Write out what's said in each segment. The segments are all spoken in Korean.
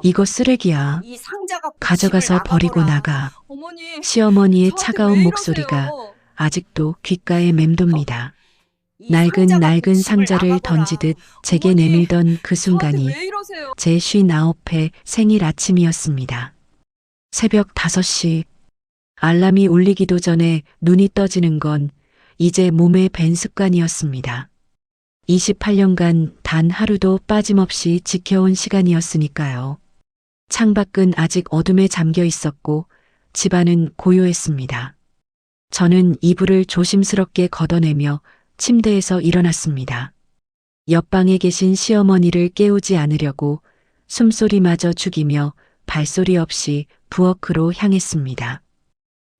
이거 쓰레기야. 이 상자가 집을 가져가서 버리고 나가거라. 나가. 어머니, 시어머니의 저한테 차가운 왜 목소리가 이러세요? 아직도 귓가에 맴돕니다. 이 낡은 상자 갖고 낡은 집을 상자를 나가거라. 던지듯 제게 어머니, 내밀던 그 저한테 순간이 왜 이러세요? 제 59회 생일 아침이었습니다. 새벽 5시. 알람이 울리기도 전에 눈이 떠지는 건 이제 몸에 밴 습관이었습니다. 28년간 단 하루도 빠짐없이 지켜온 시간이었으니까요. 창밖은 아직 어둠에 잠겨 있었고 집안은 고요했습니다. 저는 이불을 조심스럽게 걷어내며 침대에서 일어났습니다. 옆방에 계신 시어머니를 깨우지 않으려고 숨소리마저 죽이며 발소리 없이 부엌으로 향했습니다.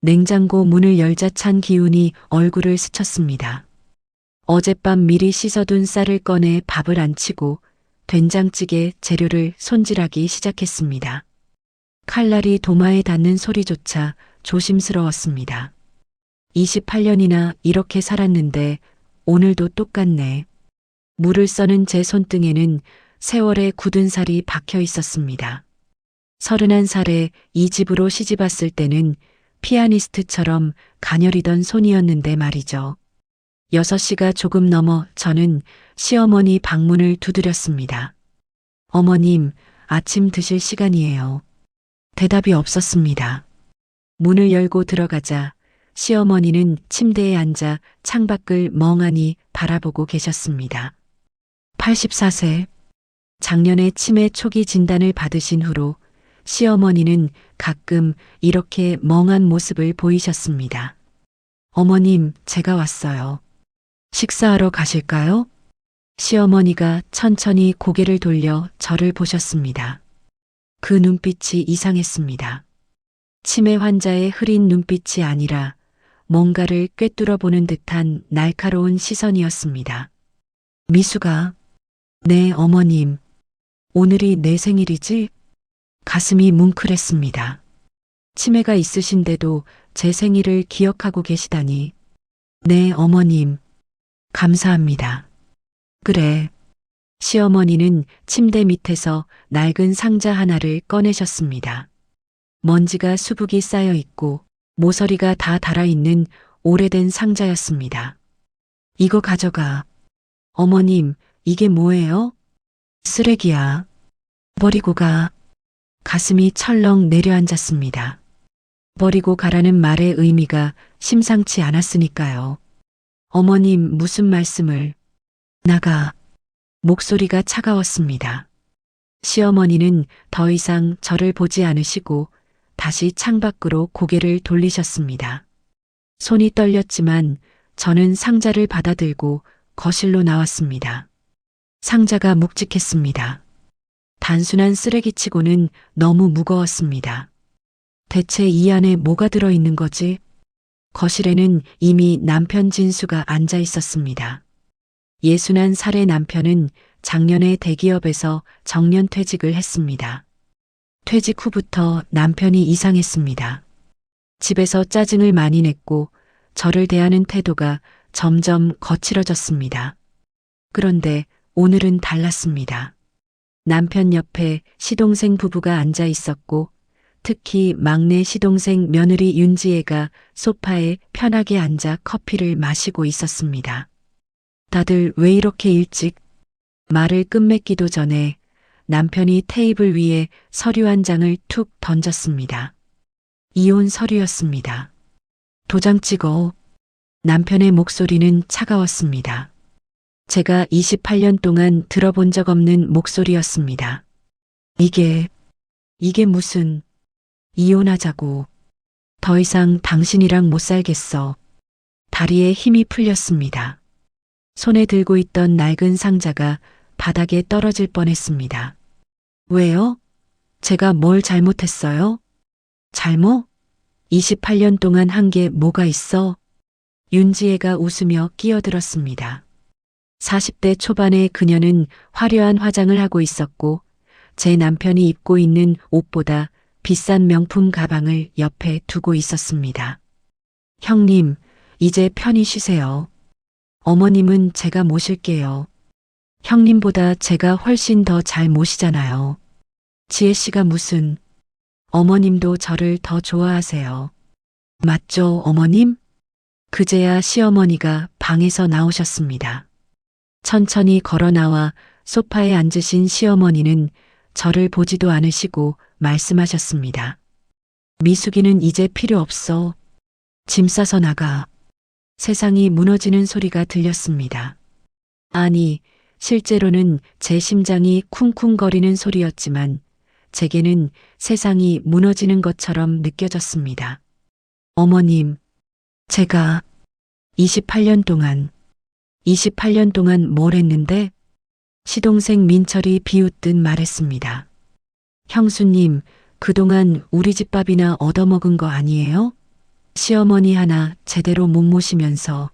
냉장고 문을 열자 찬 기운이 얼굴을 스쳤습니다. 어젯밤 미리 씻어둔 쌀을 꺼내 밥을 안 치고 된장찌개 재료를 손질하기 시작했습니다. 칼날이 도마에 닿는 소리조차 조심스러웠습니다. 28년이나 이렇게 살았는데 오늘도 똑같네. 물을 써는 제 손등에는 세월의 굳은 살이 박혀 있었습니다. 31살에 이 집으로 시집왔을 때는 피아니스트처럼 가녀리던 손이었는데 말이죠. 6시가 조금 넘어 저는 시어머니 방문을 두드렸습니다. 어머님, 아침 드실 시간이에요. 대답이 없었습니다. 문을 열고 들어가자 시어머니는 침대에 앉아 창밖을 멍하니 바라보고 계셨습니다. 84세. 작년에 치매 초기 진단을 받으신 후로 시어머니는 가끔 이렇게 멍한 모습을 보이셨습니다. 어머님, 제가 왔어요. 식사하러 가실까요? 시어머니가 천천히 고개를 돌려 저를 보셨습니다. 그 눈빛이 이상했습니다. 치매 환자의 흐린 눈빛이 아니라 뭔가를 꿰뚫어 보는 듯한 날카로운 시선이었습니다. 미수가, 네, 어머님. 오늘이 내 생일이지? 가슴이 뭉클했습니다. 치매가 있으신데도 제 생일을 기억하고 계시다니. 네, 어머님. 감사합니다. 그래. 시어머니는 침대 밑에서 낡은 상자 하나를 꺼내셨습니다. 먼지가 수북이 쌓여 있고 모서리가 다 달아있는 오래된 상자였습니다. 이거 가져가. 어머님, 이게 뭐예요? 쓰레기야. 버리고 가. 가슴이 철렁 내려앉았습니다. 버리고 가라는 말의 의미가 심상치 않았으니까요. 어머님, 무슨 말씀을. 나가. 목소리가 차가웠습니다. 시어머니는 더 이상 저를 보지 않으시고 다시 창밖으로 고개를 돌리셨습니다. 손이 떨렸지만 저는 상자를 받아들고 거실로 나왔습니다. 상자가 묵직했습니다. 단순한 쓰레기치고는 너무 무거웠습니다. 대체 이 안에 뭐가 들어있는 거지? 거실에는 이미 남편 진수가 앉아 있었습니다. 61살의 남편은 작년에 대기업에서 정년퇴직을 했습니다. 퇴직 후부터 남편이 이상했습니다. 집에서 짜증을 많이 냈고 저를 대하는 태도가 점점 거칠어졌습니다. 그런데 오늘은 달랐습니다. 남편 옆에 시동생 부부가 앉아 있었고 특히 막내 시동생 며느리 윤지혜가 소파에 편하게 앉아 커피를 마시고 있었습니다. 다들 왜 이렇게 일찍? 말을 끝맺기도 전에 남편이 테이블 위에 서류 한 장을 툭 던졌습니다. 이혼 서류였습니다. 도장 찍어. 남편의 목소리는 차가웠습니다. 제가 28년 동안 들어본 적 없는 목소리였습니다. 이게 무슨, 이혼하자고. 더 이상 당신이랑 못 살겠어. 다리에 힘이 풀렸습니다. 손에 들고 있던 낡은 상자가 바닥에 떨어질 뻔했습니다. 왜요? 제가 뭘 잘못했어요? 잘못? 28년 동안 한 게 뭐가 있어? 윤지혜가 웃으며 끼어들었습니다. 40대 초반의 그녀는 화려한 화장을 하고 있었고 제 남편이 입고 있는 옷보다 비싼 명품 가방을 옆에 두고 있었습니다. 형님, 이제 편히 쉬세요. 어머님은 제가 모실게요. 형님보다 제가 훨씬 더 잘 모시잖아요. 지혜 씨가 무슨, 어머님도 저를 더 좋아하세요. 맞죠, 어머님? 그제야 시어머니가 방에서 나오셨습니다. 천천히 걸어 나와 소파에 앉으신 시어머니는 저를 보지도 않으시고 말씀하셨습니다. 미숙이는 이제 필요 없어. 짐 싸서 나가. 세상이 무너지는 소리가 들렸습니다. 아니, 실제로는 제 심장이 쿵쿵거리는 소리였지만 제게는 세상이 무너지는 것처럼 느껴졌습니다. 어머님, 제가 28년 동안 뭘 했는데? 시동생 민철이 비웃듯 말했습니다. 형수님, 그동안 우리 집 밥이나 얻어먹은 거 아니에요? 시어머니 하나 제대로 못 모시면서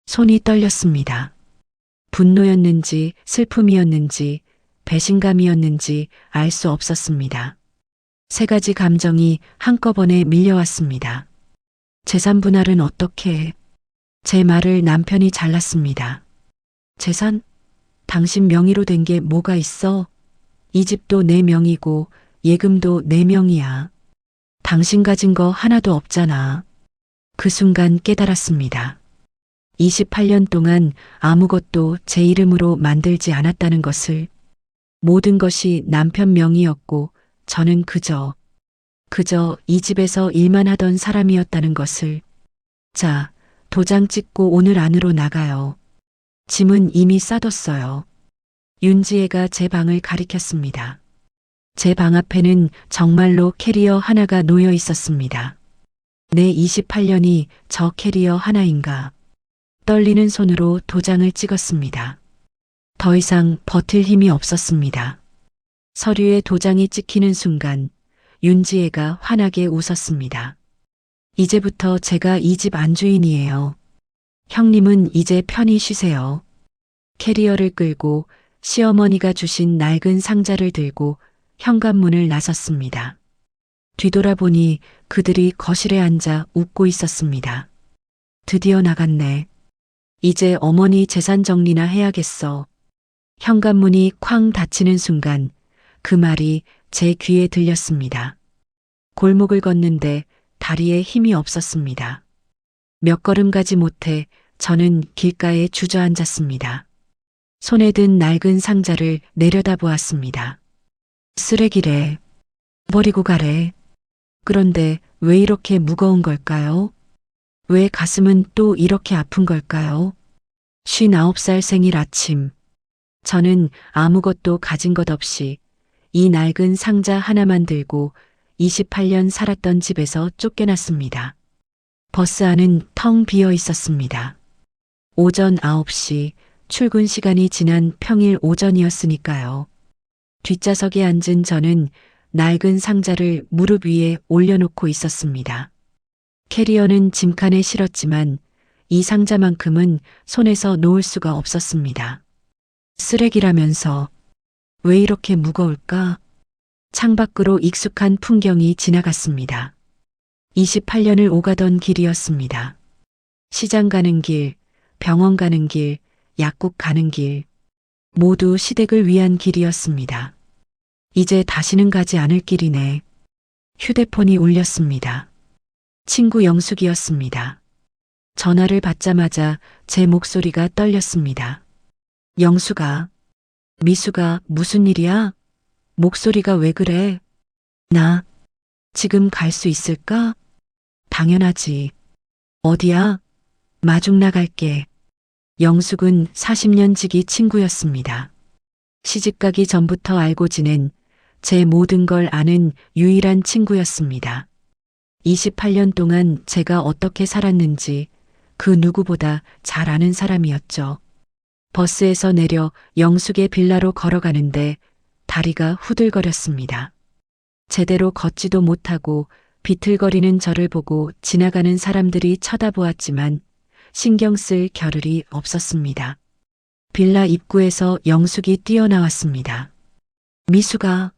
손이 떨렸습니다. 분노였는지 슬픔이었는지 배신감이었는지 알 수 없었습니다. 세 가지 감정이 한꺼번에 밀려왔습니다. 재산 분할은 어떻게 해? 제 말을 남편이 잘랐습니다. 재산? 당신 명의로 된 게 뭐가 있어? 이 집도 내 명이고 예금도 내 명이야. 당신 가진 거 하나도 없잖아. 그 순간 깨달았습니다. 28년 동안 아무것도 제 이름으로 만들지 않았다는 것을, 모든 것이 남편 명의였고 저는 그저 이 집에서 일만 하던 사람이었다는 것을. 자, 도장 찍고 오늘 안으로 나가요. 짐은 이미 싸뒀어요. 윤지혜가 제 방을 가리켰습니다. 제 방 앞에는 정말로 캐리어 하나가 놓여 있었습니다. 내 28년이 저 캐리어 하나인가? 떨리는 손으로 도장을 찍었습니다. 더 이상 버틸 힘이 없었습니다. 서류에 도장이 찍히는 순간 윤지혜가 환하게 웃었습니다. 이제부터 제가 이 집 안주인이에요. 형님은 이제 편히 쉬세요. 캐리어를 끌고 시어머니가 주신 낡은 상자를 들고 현관문을 나섰습니다. 뒤돌아보니 그들이 거실에 앉아 웃고 있었습니다. 드디어 나갔네. 이제 어머니 재산 정리나 해야겠어. 현관문이 쾅 닫히는 순간 그 말이 제 귀에 들렸습니다. 골목을 걷는데 다리에 힘이 없었습니다. 몇 걸음 가지 못해 저는 길가에 주저앉았습니다. 손에 든 낡은 상자를 내려다보았습니다. 쓰레기래. 버리고 가래. 그런데 왜 이렇게 무거운 걸까요? 왜 가슴은 또 이렇게 아픈 걸까요? 59살 생일 아침. 저는 아무것도 가진 것 없이 이 낡은 상자 하나만 들고 28년 살았던 집에서 쫓겨났습니다. 버스 안은 텅 비어 있었습니다. 오전 9시, 출근 시간이 지난 평일 오전이었으니까요. 뒷좌석에 앉은 저는 낡은 상자를 무릎 위에 올려놓고 있었습니다. 캐리어는 짐칸에 실었지만 이 상자만큼은 손에서 놓을 수가 없었습니다. 쓰레기라면서 왜 이렇게 무거울까? 창밖으로 익숙한 풍경이 지나갔습니다. 28년을 오가던 길이었습니다. 시장 가는 길, 병원 가는 길, 약국 가는 길, 모두 시댁을 위한 길이었습니다. 이제 다시는 가지 않을 길이네. 휴대폰이 울렸습니다. 친구 영숙이었습니다. 전화를 받자마자 제 목소리가 떨렸습니다. 영숙아, 미수가 무슨 일이야? 목소리가 왜 그래? 나 지금 갈 수 있을까? 당연하지. 어디야? 마중 나갈게. 영숙은 40년 지기 친구였습니다. 시집가기 전부터 알고 지낸 제 모든 걸 아는 유일한 친구였습니다. 28년 동안 제가 어떻게 살았는지 그 누구보다 잘 아는 사람이었죠. 버스에서 내려 영숙의 빌라로 걸어가는데 다리가 후들거렸습니다. 제대로 걷지도 못하고 비틀거리는 저를 보고 지나가는 사람들이 쳐다보았지만 신경 쓸 겨를이 없었습니다. 빌라 입구에서 영숙이 뛰어나왔습니다. 미수가.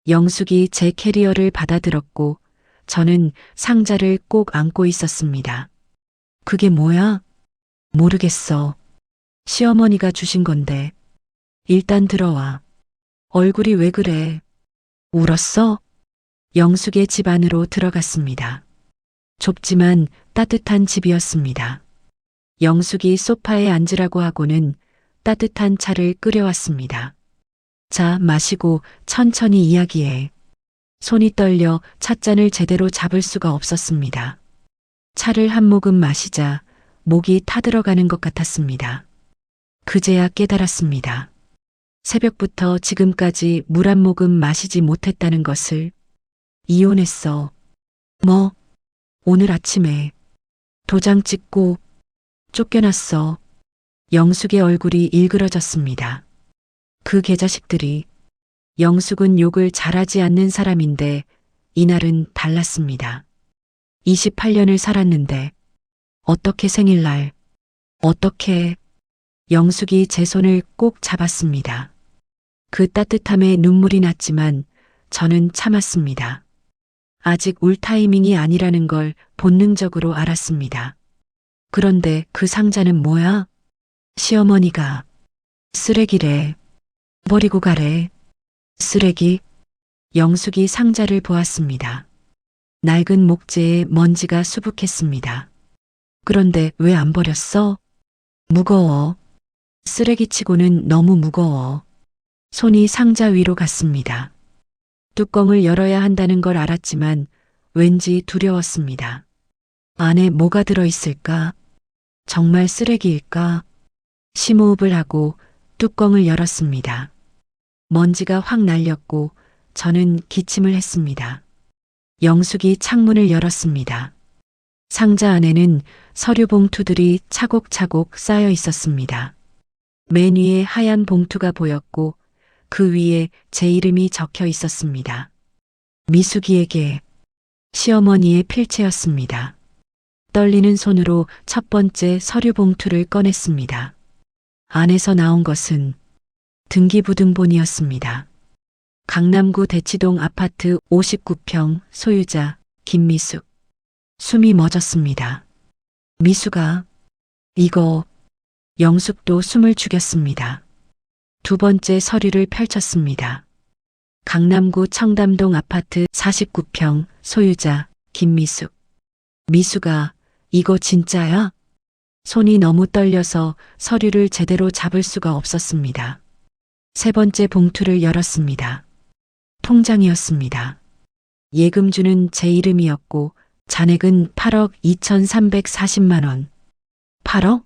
영숙이 제 캐리어를 받아들었고 저는 상자를 꼭 안고 있었습니다. 그게 뭐야? 모르겠어. 시어머니가 주신 건데. 일단 들어와. 얼굴이 왜 그래? 울었어? 영숙의 집 안으로 들어갔습니다. 좁지만 따뜻한 집이었습니다. 영숙이 소파에 앉으라고 하고는 따뜻한 차를 끓여왔습니다. 자, 마시고 천천히 이야기해. 손이 떨려 찻잔을 제대로 잡을 수가 없었습니다. 차를 한 모금 마시자 목이 타들어가는 것 같았습니다. 그제야 깨달았습니다. 새벽부터 지금까지 물 한 모금 마시지 못했다는 것을. 이혼했어. 뭐? 오늘 아침에 도장 찍고 쫓겨났어. 영숙의 얼굴이 일그러졌습니다. 그 개자식들이. 영숙은 욕을 잘하지 않는 사람인데 이날은 달랐습니다. 28년을 살았는데 어떻게 생일날, 어떻게. 영숙이 제 손을 꼭 잡았습니다. 그 따뜻함에 눈물이 났지만 저는 참았습니다. 아직 울 타이밍이 아니라는 걸 본능적으로 알았습니다. 그런데 그 상자는 뭐야? 시어머니가 쓰레기래. 버리고 가래. 쓰레기? 영숙이 상자를 보았습니다. 낡은 목재에 먼지가 수북했습니다. 그런데 왜 안 버렸어? 무거워. 쓰레기치고는 너무 무거워. 손이 상자 위로 갔습니다. 뚜껑을 열어야 한다는 걸 알았지만 왠지 두려웠습니다. 안에 뭐가 들어있을까? 정말 쓰레기일까? 심호흡을 하고 뚜껑을 열었습니다. 먼지가 확 날렸고 저는 기침을 했습니다. 영숙이 창문을 열었습니다. 상자 안에는 서류 봉투들이 차곡차곡 쌓여 있었습니다. 맨 위에 하얀 봉투가 보였고 그 위에 제 이름이 적혀 있었습니다. 미숙이에게. 시어머니의 필체였습니다. 떨리는 손으로 첫 번째 서류 봉투를 꺼냈습니다. 안에서 나온 것은 등기부등본이었습니다. 강남구 대치동 아파트 59평 소유자 김미숙. 숨이 멎었습니다. 미숙아, 이거. 영숙도 숨을 죽였습니다. 두 번째 서류를 펼쳤습니다. 강남구 청담동 아파트 49평 소유자 김미숙. 미숙아, 이거 진짜야? 손이 너무 떨려서 서류를 제대로 잡을 수가 없었습니다. 세 번째 봉투를 열었습니다. 통장이었습니다. 예금주는 제 이름이었고 잔액은 8억 2,340만 원. 8억?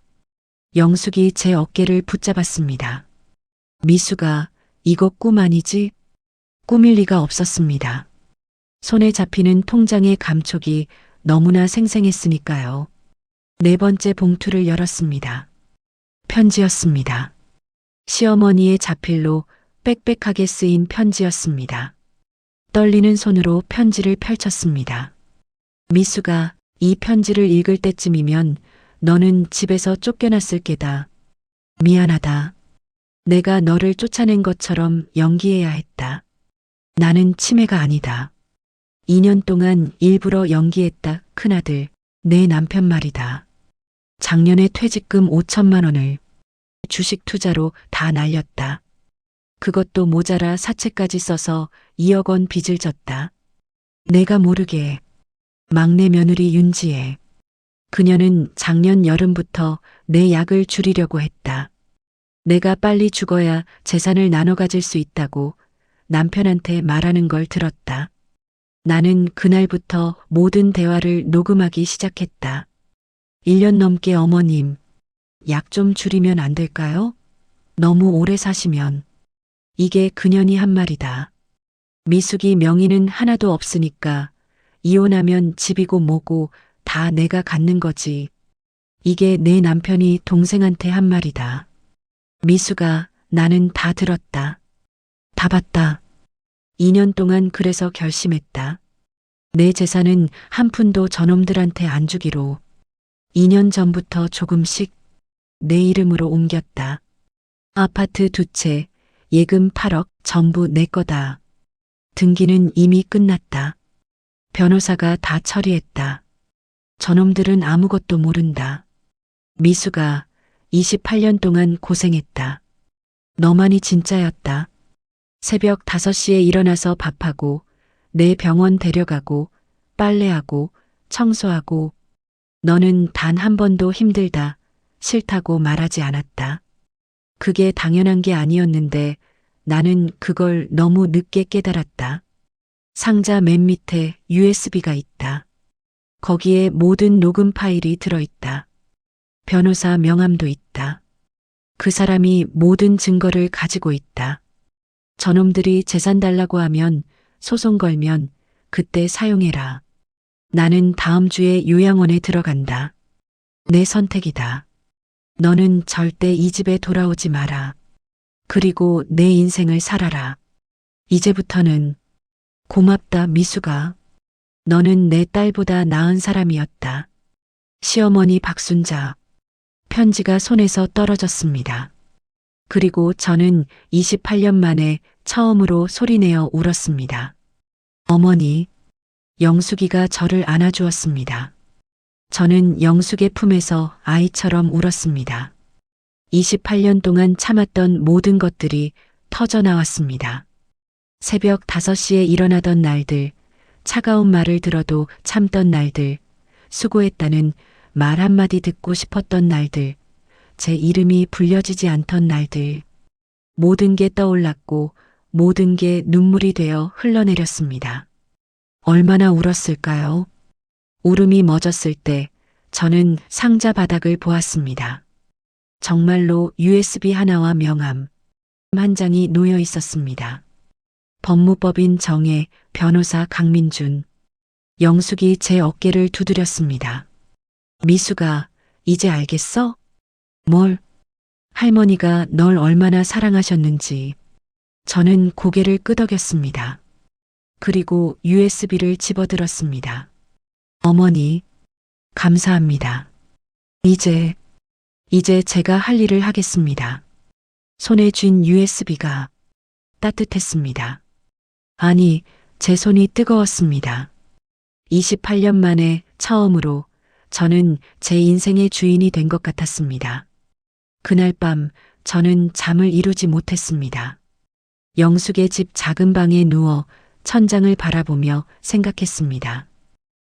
영숙이 제 어깨를 붙잡았습니다. 미숙아, 이거 꿈 아니지? 꿈일 리가 없었습니다. 손에 잡히는 통장의 감촉이 너무나 생생했으니까요. 네 번째 봉투를 열었습니다. 편지였습니다. 시어머니의 자필로 빽빽하게 쓰인 편지였습니다. 떨리는 손으로 편지를 펼쳤습니다. 미숙아, 이 편지를 읽을 때쯤이면 너는 집에서 쫓겨났을 게다. 미안하다. 내가 너를 쫓아낸 것처럼 연기해야 했다. 나는 치매가 아니다. 2년 동안 일부러 연기했다. 큰아들, 내 남편 말이다. 작년에 퇴직금 5천만 원을 주식 투자로 다 날렸다. 그것도 모자라 사채까지 써서 2억 원 빚을 졌다. 내가 모르게. 막내 며느리 윤지혜. 그녀는 작년 여름부터 내 약을 줄이려고 했다. 내가 빨리 죽어야 재산을 나눠 가질 수 있다고 남편한테 말하는 걸 들었다. 나는 그날부터 모든 대화를 녹음하기 시작했다. 1년 넘게 어머님, 약 좀 줄이면 안 될까요? 너무 오래 사시면. 이게 그년이 한 말이다. 미숙이 명의는 하나도 없으니까 이혼하면 집이고 뭐고 다 내가 갖는 거지. 이게 내 남편이 동생한테 한 말이다. 미숙아, 나는 다 들었다. 다 봤다. 2년 동안 그래서 결심했다. 내 재산은 한 푼도 저놈들한테 안 주기로. 2년 전부터 조금씩 내 이름으로 옮겼다. 아파트 2채, 예금 8억 전부 내 거다. 등기는 이미 끝났다. 변호사가 다 처리했다. 저놈들은 아무것도 모른다. 미숙아, 28년 동안 고생했다. 너만이 진짜였다. 새벽 5시에 일어나서 밥하고 내 병원 데려가고 빨래하고 청소하고 너는 단 한 번도 힘들다, 싫다고 말하지 않았다. 그게 당연한 게 아니었는데 나는 그걸 너무 늦게 깨달았다. 상자 맨 밑에 USB가 있다. 거기에 모든 녹음 파일이 들어있다. 변호사 명함도 있다. 그 사람이 모든 증거를 가지고 있다. 저놈들이 재산 달라고 하면 소송 걸면 그때 사용해라. 나는 다음 주에 요양원에 들어간다. 내 선택이다. 너는 절대 이 집에 돌아오지 마라. 그리고 내 인생을 살아라. 이제부터는 고맙다, 미수가. 너는 내 딸보다 나은 사람이었다. 시어머니 박순자. 편지가 손에서 떨어졌습니다. 그리고 저는 28년 만에 처음으로 소리내어 울었습니다. 어머니, 영숙이가 저를 안아주었습니다. 저는 영숙의 품에서 아이처럼 울었습니다. 28년 동안 참았던 모든 것들이 터져 나왔습니다. 새벽 5시에 일어나던 날들, 차가운 말을 들어도 참던 날들, 수고했다는 말 한마디 듣고 싶었던 날들, 제 이름이 불려지지 않던 날들, 모든 게 떠올랐고 모든 게 눈물이 되어 흘러내렸습니다. 얼마나 울었을까요? 울음이 멎었을 때 저는 상자 바닥을 보았습니다. 정말로 USB 하나와 명함 한 장이 놓여 있었습니다. 법무법인 정혜, 변호사 강민준. 영숙이 제 어깨를 두드렸습니다. 미수가, 이제 알겠어? 뭘? 할머니가 널 얼마나 사랑하셨는지. 저는 고개를 끄덕였습니다. 그리고 USB를 집어들었습니다. 어머니, 감사합니다. 이제 제가 할 일을 하겠습니다. 손에 쥔 USB가 따뜻했습니다. 아니, 제 손이 뜨거웠습니다. 28년 만에 처음으로 저는 제 인생의 주인이 된 것 같았습니다. 그날 밤 저는 잠을 이루지 못했습니다. 영숙의 집 작은 방에 누워 천장을 바라보며 생각했습니다.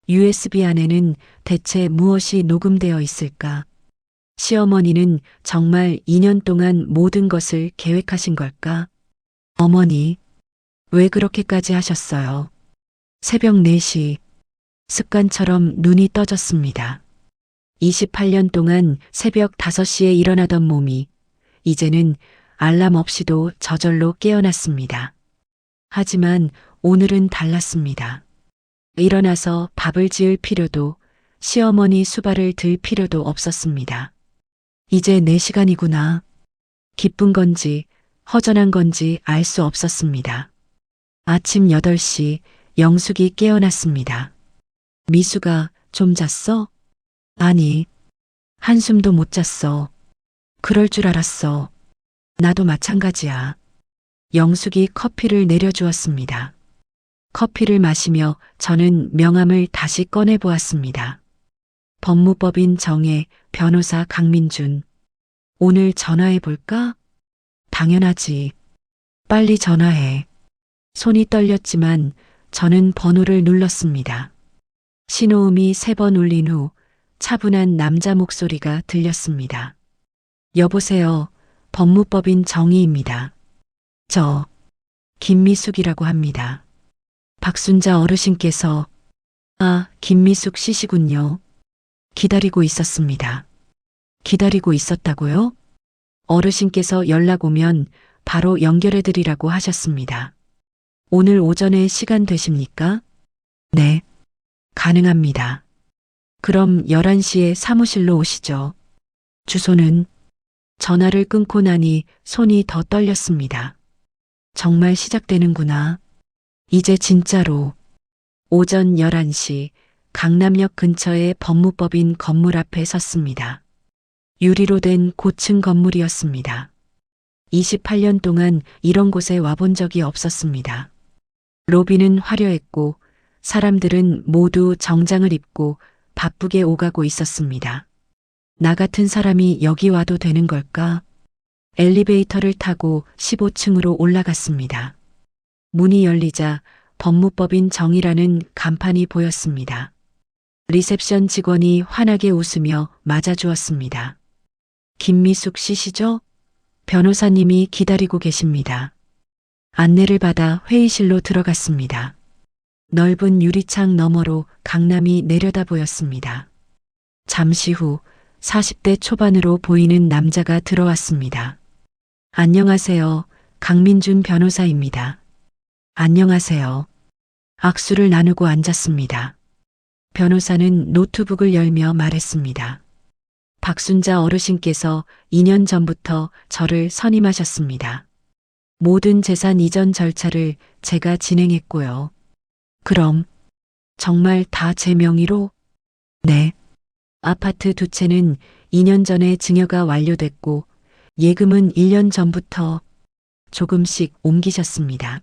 USB 안에는 대체 무엇이 녹음되어 있을까? 시어머니는 정말 2년 동안 모든 것을 계획하신 걸까? 어머니, 왜 그렇게까지 하셨어요? 새벽 4시, 습관처럼 눈이 떠졌습니다. 28년 동안 새벽 5시에 일어나던 몸이 이제는 알람 없이도 저절로 깨어났습니다. 하지만 오늘은 달랐습니다. 일어나서 밥을 지을 필요도 시어머니 수발을 들 필요도 없었습니다. 이제 내 시간이구나. 기쁜 건지 허전한 건지 알 수 없었습니다. 아침 8시 영숙이 깨어났습니다. 미수가 좀 잤어? 아니, 한숨도 못 잤어. 그럴 줄 알았어. 나도 마찬가지야. 영숙이 커피를 내려주었습니다. 커피를 마시며 저는 명함을 다시 꺼내보았습니다. 법무법인 정혜, 변호사 강민준. 오늘 전화해볼까? 당연하지. 빨리 전화해. 손이 떨렸지만 저는 번호를 눌렀습니다. 신호음이 3번 울린 후 차분한 남자 목소리가 들렸습니다. 여보세요. 법무법인 정희입니다. 저 김미숙이라고 합니다. 박순자 어르신께서 김미숙 씨시군요. 기다리고 있었습니다. 기다리고 있었다고요? 어르신께서 연락 오면 바로 연결해드리라고 하셨습니다. 오늘 오전에 시간 되십니까? 네, 가능합니다. 그럼 11시에 사무실로 오시죠. 주소는? 전화를 끊고 나니 손이 더 떨렸습니다. 정말 시작되는구나. 이제 진짜로. 오전 11시 강남역 근처의 법무법인 건물 앞에 섰습니다. 유리로 된 고층 건물이었습니다. 28년 동안 이런 곳에 와본 적이 없었습니다. 로비는 화려했고 사람들은 모두 정장을 입고 바쁘게 오가고 있었습니다. 나 같은 사람이 여기 와도 되는 걸까? 엘리베이터를 타고 15층으로 올라갔습니다. 문이 열리자 법무법인 정이라는 간판이 보였습니다. 리셉션 직원이 환하게 웃으며 맞아주었습니다. 김미숙 씨시죠? 변호사님이 기다리고 계십니다. 안내를 받아 회의실로 들어갔습니다. 넓은 유리창 너머로 강남이 내려다 보였습니다. 잠시 후 40대 초반으로 보이는 남자가 들어왔습니다. 안녕하세요. 강민준 변호사입니다. 안녕하세요. 악수를 나누고 앉았습니다. 변호사는 노트북을 열며 말했습니다. 박순자 어르신께서 2년 전부터 저를 선임하셨습니다. 모든 재산 이전 절차를 제가 진행했고요. 그럼 정말 다 제 명의로? 네. 아파트 2채는 2년 전에 증여가 완료됐고 예금은 1년 전부터 조금씩 옮기셨습니다.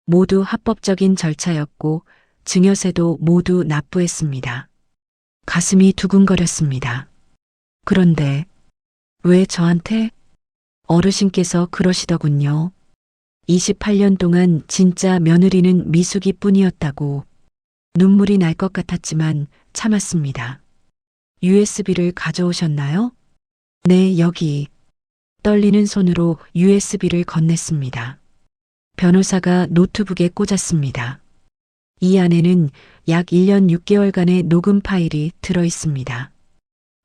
모두 합법적인 절차였고 증여세도 모두 납부했습니다. 가슴이 두근거렸습니다. 그런데 왜 저한테? 어르신께서 그러시더군요. 28년 동안 진짜 며느리는 미숙이 뿐이었다고. 눈물이 날 것 같았지만 참았습니다. USB를 가져오셨나요? 네, 여기. 떨리는 손으로 USB를 건넸습니다. 변호사가 노트북에 꽂았습니다. 이 안에는 약 1년 6개월간의 녹음 파일이 들어 있습니다.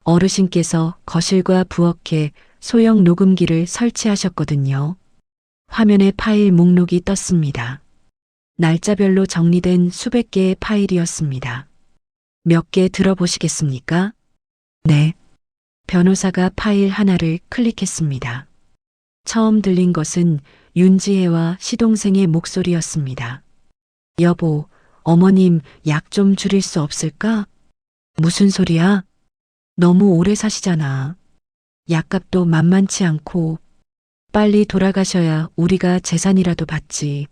어르신께서 거실과 부엌에 소형 녹음기를 설치하셨거든요. 화면에 파일 목록이 떴습니다. 날짜별로 정리된 수백 개의 파일이었습니다. 몇 개 들어보시겠습니까? 네. 변호사가 파일 하나를 클릭했습니다. 처음 들린 것은 윤지혜와 시동생의 목소리였습니다. 여보, 어머님 약 좀 줄일 수 없을까? 무슨 소리야? 너무 오래 사시잖아. 약값도 만만치 않고 빨리 돌아가셔야 우리가 재산이라도 받지.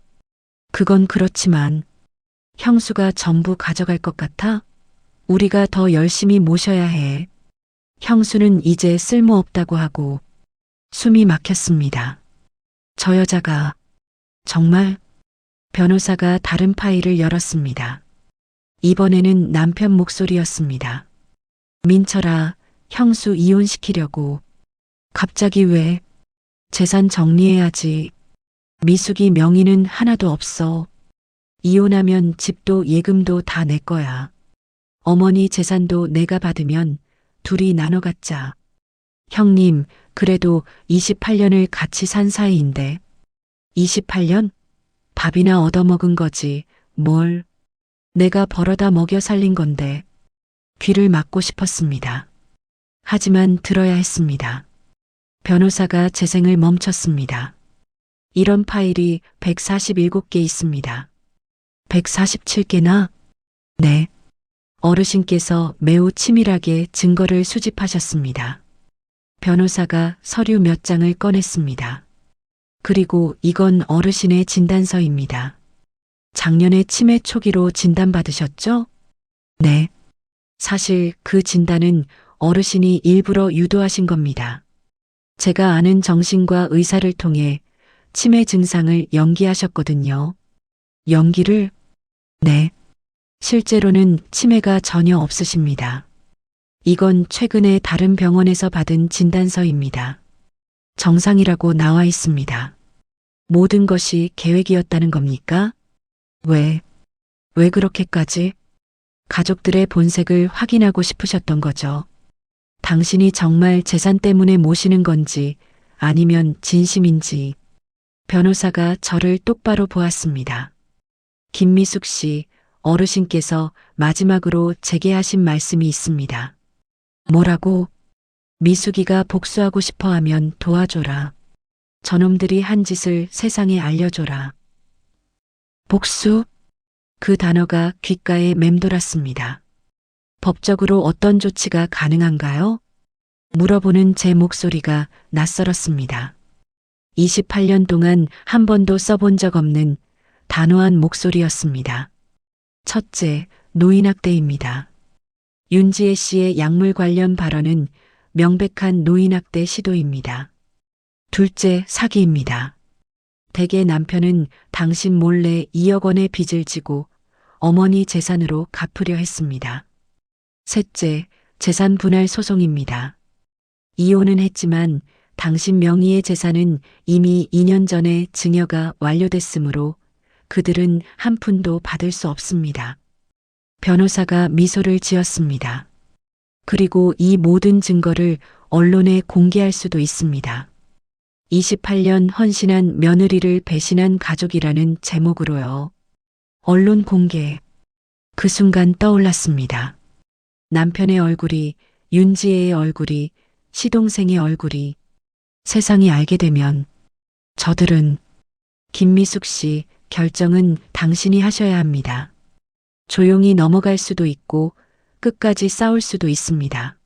그건 그렇지만 형수가 전부 가져갈 것 같아? 우리가 더 열심히 모셔야 해. 형수는 이제 쓸모없다고 하고. 숨이 막혔습니다. 저 여자가 정말? 변호사가 다른 파일을 열었습니다. 이번에는 남편 목소리였습니다. 민철아, 형수 이혼시키려고. 갑자기 왜? 재산 정리해야지. 미숙이 명의는 하나도 없어. 이혼하면 집도 예금도 다 내 거야. 어머니 재산도 내가 받으면 둘이 나눠 갖자. 형님, 그래도 28년을 같이 산 사이인데. 28년? 밥이나 얻어먹은 거지. 뭘. 내가 벌어다 먹여 살린 건데. 귀를 막고 싶었습니다. 하지만 들어야 했습니다. 변호사가 재생을 멈췄습니다. 이런 파일이 147개 있습니다. 147개나? 네. 어르신께서 매우 치밀하게 증거를 수집하셨습니다. 변호사가 서류 몇 장을 꺼냈습니다. 그리고 이건 어르신의 진단서입니다. 작년에 치매 초기로 진단받으셨죠? 네. 사실 그 진단은 어르신이 일부러 유도하신 겁니다. 제가 아는 정신과 의사를 통해 치매 증상을 연기하셨거든요. 연기를? 네. 실제로는 치매가 전혀 없으십니다. 이건 최근에 다른 병원에서 받은 진단서입니다. 정상이라고 나와 있습니다. 모든 것이 계획이었다는 겁니까? 왜 그렇게까지? 가족들의 본색을 확인하고 싶으셨던 거죠. 당신이 정말 재산 때문에 모시는 건지 아니면 진심인지. 변호사가 저를 똑바로 보았습니다. 김미숙 씨, 어르신께서 마지막으로 제게 하신 말씀이 있습니다. 뭐라고? 미숙이가 복수하고 싶어 하면 도와줘라. 저놈들이 한 짓을 세상에 알려줘라. 복수? 그 단어가 귓가에 맴돌았습니다. 법적으로 어떤 조치가 가능한가요? 물어보는 제 목소리가 낯설었습니다. 28년 동안 한 번도 써본 적 없는 단호한 목소리였습니다. 첫째, 노인학대입니다. 윤지혜 씨의 약물 관련 발언은 명백한 노인학대 시도입니다. 둘째, 사기입니다. 대개 남편은 당신 몰래 2억 원의 빚을 지고 어머니 재산으로 갚으려 했습니다. 셋째, 재산 분할 소송입니다. 이혼은 했지만 당신 명의의 재산은 이미 2년 전에 증여가 완료됐으므로 그들은 한 푼도 받을 수 없습니다. 변호사가 미소를 지었습니다. 그리고 이 모든 증거를 언론에 공개할 수도 있습니다. 28년 헌신한 며느리를 배신한 가족이라는 제목으로요. 언론 공개. 그 순간 떠올랐습니다. 남편의 얼굴이, 윤지혜의 얼굴이, 시동생의 얼굴이 세상이 알게 되면 저들은 김미숙 씨, 결정은 당신이 하셔야 합니다. 조용히 넘어갈 수도 있고 끝까지 싸울 수도 있습니다.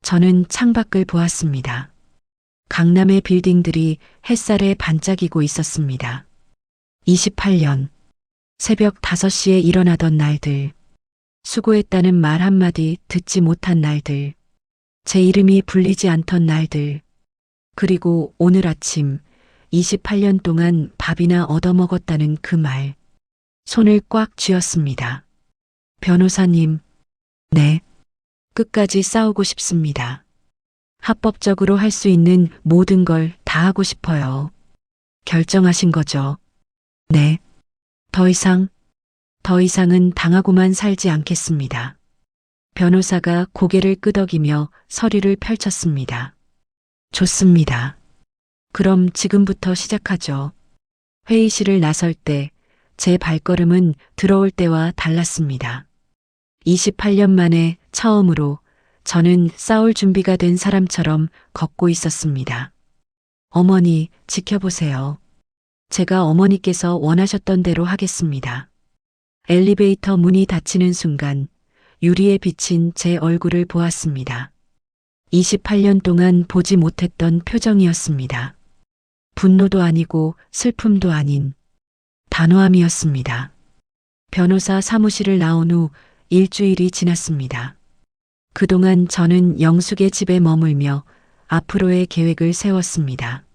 저는 창밖을 보았습니다. 강남의 빌딩들이 햇살에 반짝이고 있었습니다. 28년 새벽 5시에 일어나던 날들, 수고했다는 말 한마디 듣지 못한 날들, 제 이름이 불리지 않던 날들, 그리고 오늘 아침 28년 동안 밥이나 얻어먹었다는 그 말, 손을 꽉 쥐었습니다. 변호사님, 네, 끝까지 싸우고 싶습니다. 합법적으로 할 수 있는 모든 걸 다 하고 싶어요. 결정하신 거죠? 네. 더 이상은 당하고만 살지 않겠습니다. 변호사가 고개를 끄덕이며 서류를 펼쳤습니다. 좋습니다. 그럼 지금부터 시작하죠. 회의실을 나설 때 제 발걸음은 들어올 때와 달랐습니다. 28년 만에 처음으로 저는 싸울 준비가 된 사람처럼 걷고 있었습니다. 어머니, 지켜보세요. 제가 어머니께서 원하셨던 대로 하겠습니다. 엘리베이터 문이 닫히는 순간 유리에 비친 제 얼굴을 보았습니다. 28년 동안 보지 못했던 표정이었습니다. 분노도 아니고 슬픔도 아닌 단호함이었습니다. 변호사 사무실을 나온 후 일주일이 지났습니다. 그동안 저는 영숙의 집에 머물며 앞으로의 계획을 세웠습니다.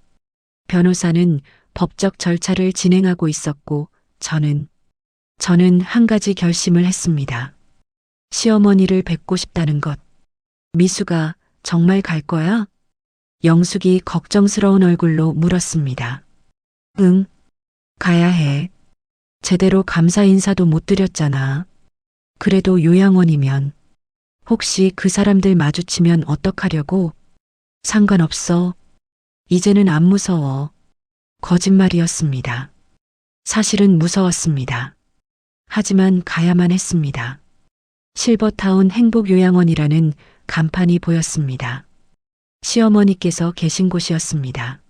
변호사는 법적 절차를 진행하고 있었고 저는 한 가지 결심을 했습니다. 시어머니를 뵙고 싶다는 것. 미수가 정말 갈 거야? 영숙이 걱정스러운 얼굴로 물었습니다. 응, 가야 해. 제대로 감사 인사도 못 드렸잖아. 그래도 요양원이면 혹시 그 사람들 마주치면 어떡하려고? 상관없어. 이제는 안 무서워. 거짓말이었습니다. 사실은 무서웠습니다. 하지만 가야만 했습니다. 실버타운 행복요양원이라는 간판이 보였습니다. 시어머니께서 계신 곳이었습니다.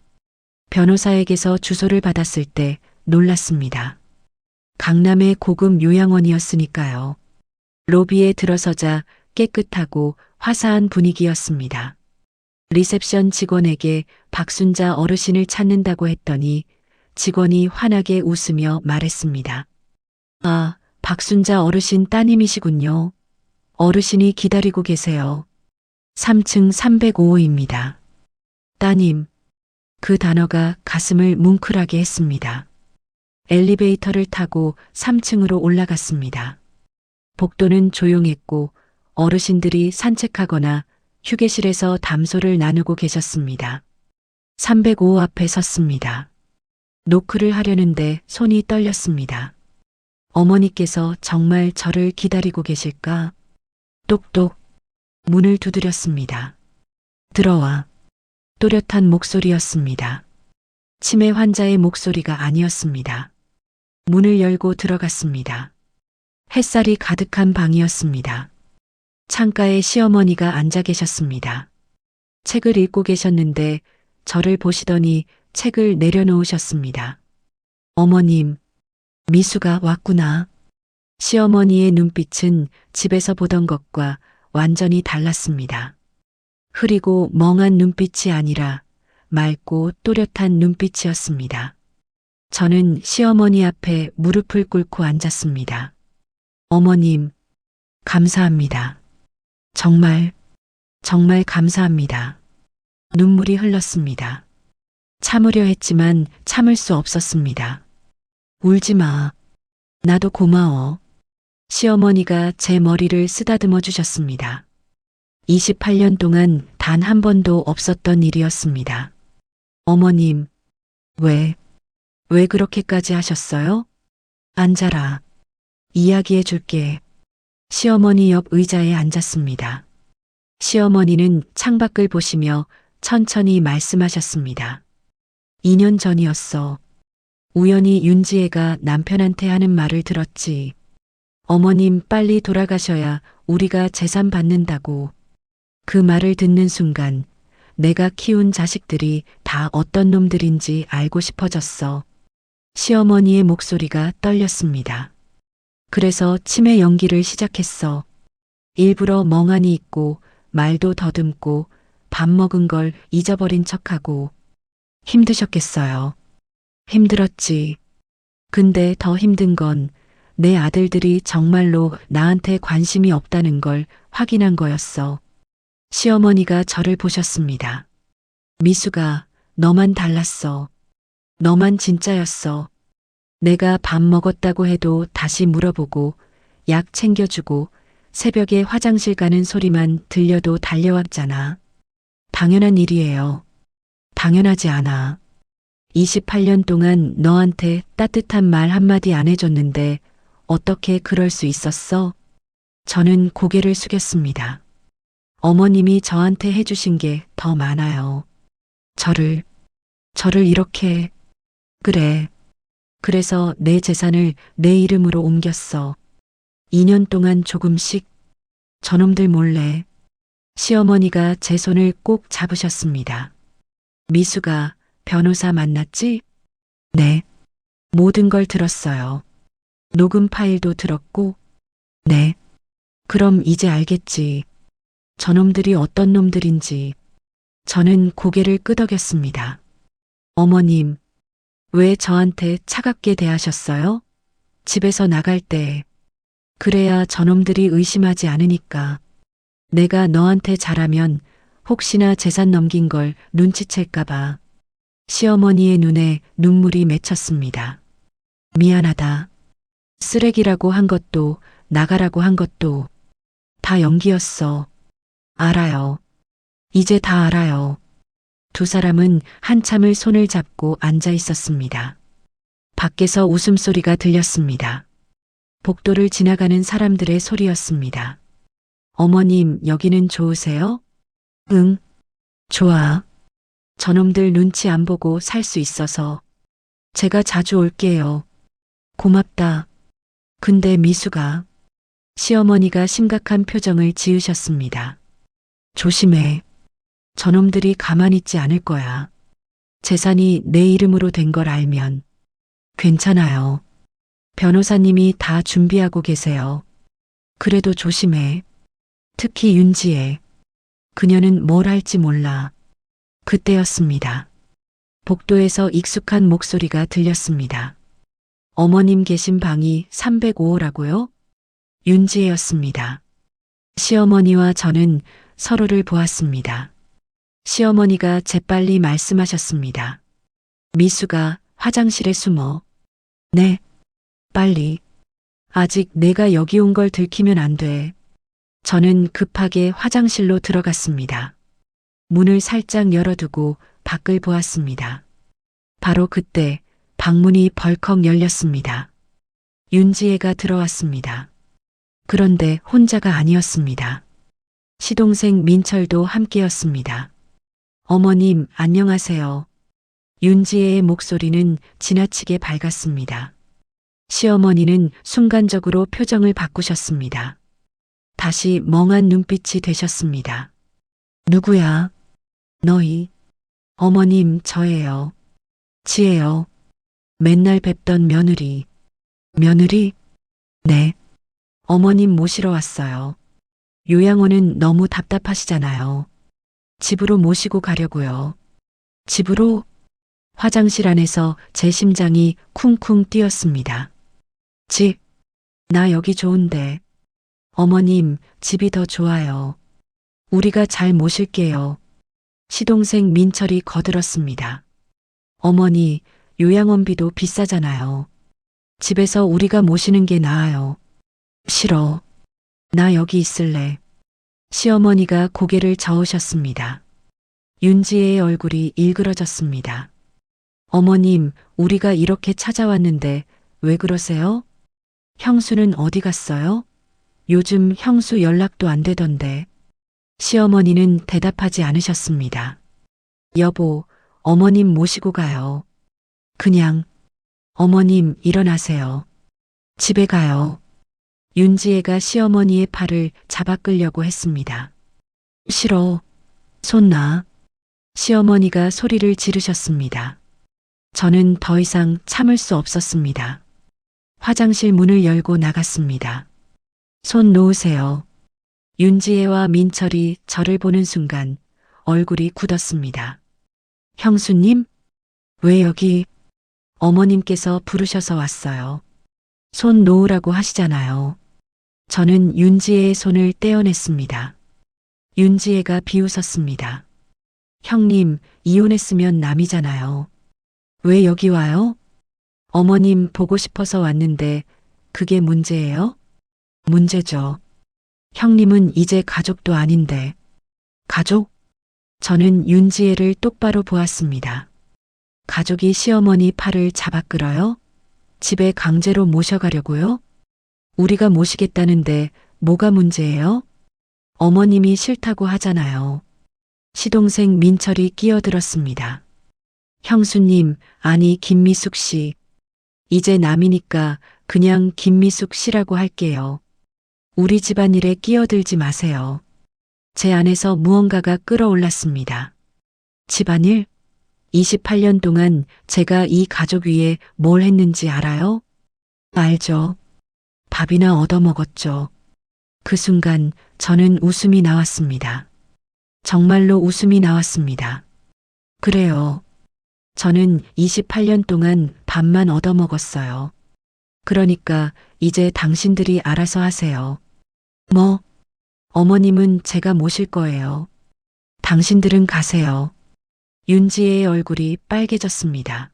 변호사에게서 주소를 받았을 때 놀랐습니다. 강남의 고급 요양원이었으니까요. 로비에 들어서자 깨끗하고 화사한 분위기였습니다. 리셉션 직원에게 박순자 어르신을 찾는다고 했더니 직원이 환하게 웃으며 말했습니다. 아, 박순자 어르신 따님이시군요. 어르신이 기다리고 계세요. 3층 305호입니다. 따님. 그 단어가 가슴을 뭉클하게 했습니다. 엘리베이터를 타고 3층으로 올라갔습니다. 복도는 조용했고 어르신들이 산책하거나 휴게실에서 담소를 나누고 계셨습니다. 305호 앞에 섰습니다. 노크를 하려는데 손이 떨렸습니다. 어머니께서 정말 저를 기다리고 계실까? 똑똑. 문을 두드렸습니다. 들어와. 또렷한 목소리였습니다. 치매 환자의 목소리가 아니었습니다. 문을 열고 들어갔습니다. 햇살이 가득한 방이었습니다. 창가에 시어머니가 앉아 계셨습니다. 책을 읽고 계셨는데 저를 보시더니 책을 내려놓으셨습니다. 어머님, 미수가 왔구나. 시어머니의 눈빛은 집에서 보던 것과 완전히 달랐습니다. 흐리고 멍한 눈빛이 아니라 맑고 또렷한 눈빛이었습니다. 저는 시어머니 앞에 무릎을 꿇고 앉았습니다. 어머님, 감사합니다. 정말 감사합니다. 눈물이 흘렀습니다. 참으려 했지만 참을 수 없었습니다. 울지 마. 나도 고마워. 시어머니가 제 머리를 쓰다듬어 주셨습니다. 28년 동안 단 한 번도 없었던 일이었습니다. 어머님, 왜 그렇게까지 하셨어요? 앉아라. 이야기해 줄게. 시어머니 옆 의자에 앉았습니다. 시어머니는 창밖을 보시며 천천히 말씀하셨습니다. 2년 전이었어. 우연히 윤지혜가 남편한테 하는 말을 들었지. 어머님 빨리 돌아가셔야 우리가 재산 받는다고. 그 말을 듣는 순간 내가 키운 자식들이 다 어떤 놈들인지 알고 싶어졌어. 시어머니의 목소리가 떨렸습니다. 그래서 치매 연기를 시작했어. 일부러 멍하니 있고 말도 더듬고 밥 먹은 걸 잊어버린 척하고. 힘드셨겠어요. 힘들었지. 근데 더 힘든 건 내 아들들이 정말로 나한테 관심이 없다는 걸 확인한 거였어. 시어머니가 저를 보셨습니다. 미수가, 너만 달랐어. 너만 진짜였어. 내가 밥 먹었다고 해도 다시 물어보고 약 챙겨주고 새벽에 화장실 가는 소리만 들려도 달려왔잖아. 당연한 일이에요. 당연하지 않아. 28년 동안 너한테 따뜻한 말 한마디 안 해줬는데 어떻게 그럴 수 있었어? 저는 고개를 숙였습니다. 어머님이 저한테 해주신 게 더 많아요. 저를 이렇게. 그래. 그래서 내 재산을 내 이름으로 옮겼어. 2년 동안 조금씩. 저놈들 몰래. 시어머니가 제 손을 꼭 잡으셨습니다. 미수가 변호사 만났지? 네. 모든 걸 들었어요. 녹음 파일도 들었고. 네. 그럼 이제 알겠지. 저놈들이 어떤 놈들인지. 저는 고개를 끄덕였습니다. 어머님, 왜 저한테 차갑게 대하셨어요? 집에서 나갈 때. 그래야 저놈들이 의심하지 않으니까. 내가 너한테 잘하면 혹시나 재산 넘긴 걸 눈치챌까봐. 시어머니의 눈에 눈물이 맺혔습니다. 미안하다. 쓰레기라고 한 것도 나가라고 한 것도 다 연기였어. 알아요. 이제 다 알아요. 두 사람은 한참을 손을 잡고 앉아 있었습니다. 밖에서 웃음소리가 들렸습니다. 복도를 지나가는 사람들의 소리였습니다. 어머님, 여기는 좋으세요? 응, 좋아. 저놈들 눈치 안 보고 살 수 있어서. 제가 자주 올게요. 고맙다. 근데 미수가. 시어머니가 심각한 표정을 지으셨습니다. 조심해. 저놈들이 가만히 있지 않을 거야. 재산이 내 이름으로 된 걸 알면. 괜찮아요. 변호사님이 다 준비하고 계세요. 그래도 조심해. 특히 윤지혜. 그녀는 뭘 할지 몰라. 그때였습니다. 복도에서 익숙한 목소리가 들렸습니다. 어머님 계신 방이 305호라고요? 윤지혜였습니다. 시어머니와 저는 서로를 보았습니다. 시어머니가 재빨리 말씀하셨습니다. 미수가 화장실에 숨어. 네, 빨리. 아직 내가 여기 온 걸 들키면 안 돼. 저는 급하게 화장실로 들어갔습니다. 문을 살짝 열어두고 밖을 보았습니다. 바로 그때 방문이 벌컥 열렸습니다. 윤지혜가 들어왔습니다. 그런데 혼자가 아니었습니다. 시동생 민철도 함께였습니다. 어머님, 안녕하세요. 윤지혜의 목소리는 지나치게 밝았습니다. 시어머니는 순간적으로 표정을 바꾸셨습니다. 다시 멍한 눈빛이 되셨습니다. 누구야? 너희. 어머님, 저예요. 지혜요. 맨날 뵙던 며느리. 며느리? 네. 어머님 모시러 왔어요. 요양원은 너무 답답하시잖아요. 집으로 모시고 가려고요. 집으로? 화장실 안에서 제 심장이 쿵쿵 뛰었습니다. 집? 나 여기 좋은데. 어머님, 집이 더 좋아요. 우리가 잘 모실게요. 시동생 민철이 거들었습니다. 어머니, 요양원비도 비싸잖아요. 집에서 우리가 모시는 게 나아요. 싫어. 나 여기 있을래. 시어머니가 고개를 저으셨습니다. 윤지혜의 얼굴이 일그러졌습니다. 어머님, 우리가 이렇게 찾아왔는데 왜 그러세요? 형수는 어디 갔어요? 요즘 형수 연락도 안 되던데. 시어머니는 대답하지 않으셨습니다. 여보, 어머님 모시고 가요. 그냥, 어머님 일어나세요. 집에 가요. 윤지혜가 시어머니의 팔을 잡아 끌려고 했습니다. 싫어. 손 놔. 시어머니가 소리를 지르셨습니다. 저는 더 이상 참을 수 없었습니다. 화장실 문을 열고 나갔습니다. 손 놓으세요. 윤지혜와 민철이 저를 보는 순간 얼굴이 굳었습니다. 형수님? 왜 여기? 어머님께서 부르셔서 왔어요. 손 놓으라고 하시잖아요. 저는 윤지혜의 손을 떼어냈습니다. 윤지혜가 비웃었습니다. 형님, 이혼했으면 남이잖아요. 왜 여기 와요? 어머님 보고 싶어서 왔는데 그게 문제예요? 문제죠. 형님은 이제 가족도 아닌데. 가족? 저는 윤지혜를 똑바로 보았습니다. 가족이 시어머니 팔을 잡아 끌어요? 집에 강제로 모셔가려고요? 우리가 모시겠다는데 뭐가 문제예요? 어머님이 싫다고 하잖아요. 시동생 민철이 끼어들었습니다. 형수님, 아니 김미숙 씨. 이제 남이니까 그냥 김미숙 씨라고 할게요. 우리 집안일에 끼어들지 마세요. 제 안에서 무언가가 끌어올랐습니다. 집안일? 28년 동안 제가 이 가족 위에 뭘 했는지 알아요? 알죠. 밥이나 얻어먹었죠. 그 순간 저는 웃음이 나왔습니다. 정말로 웃음이 나왔습니다. 그래요. 저는 28년 동안 밥만 얻어먹었어요. 그러니까 이제 당신들이 알아서 하세요. 뭐? 어머님은 제가 모실 거예요. 당신들은 가세요. 윤지혜의 얼굴이 빨개졌습니다.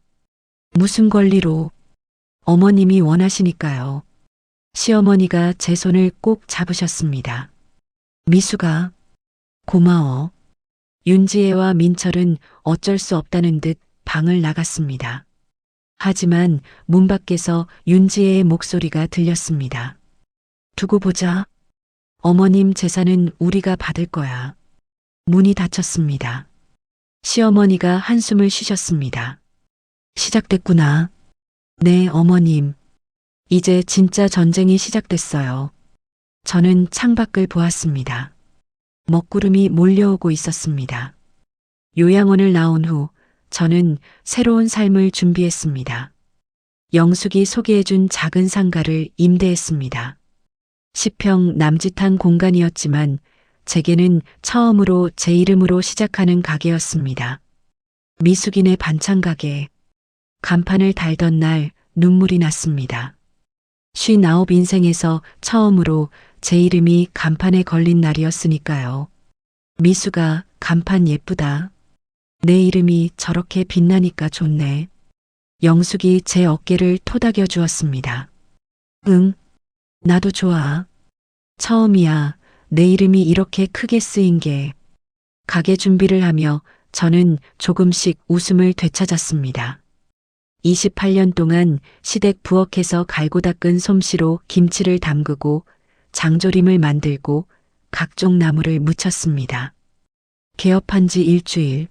무슨 권리로? 어머님이 원하시니까요. 시어머니가 제 손을 꼭 잡으셨습니다. 미수가, 고마워. 윤지혜와 민철은 어쩔 수 없다는 듯 방을 나갔습니다. 하지만 문 밖에서 윤지혜의 목소리가 들렸습니다. 두고 보자. 어머님 재산은 우리가 받을 거야. 문이 닫혔습니다. 시어머니가 한숨을 쉬셨습니다. 시작됐구나. 네, 어머님. 이제 진짜 전쟁이 시작됐어요. 저는 창밖을 보았습니다. 먹구름이 몰려오고 있었습니다. 요양원을 나온 후 저는 새로운 삶을 준비했습니다. 영숙이 소개해준 작은 상가를 임대했습니다. 10평 남짓한 공간이었지만 제게는 처음으로 제 이름으로 시작하는 가게였습니다. 미숙인의 반찬 가게. 간판을 달던 날 눈물이 났습니다. 59 인생에서 처음으로 제 이름이 간판에 걸린 날이었으니까요. 미수가 간판 예쁘다. 내 이름이 저렇게 빛나니까 좋네. 영숙이 제 어깨를 토닥여 주었습니다. 응, 나도 좋아. 처음이야. 내 이름이 이렇게 크게 쓰인 게. 가게 준비를 하며 저는 조금씩 웃음을 되찾았습니다. 28년 동안 시댁 부엌에서 갈고 닦은 솜씨로 김치를 담그고 장조림을 만들고 각종 나물을 무쳤습니다. 개업한 지 일주일.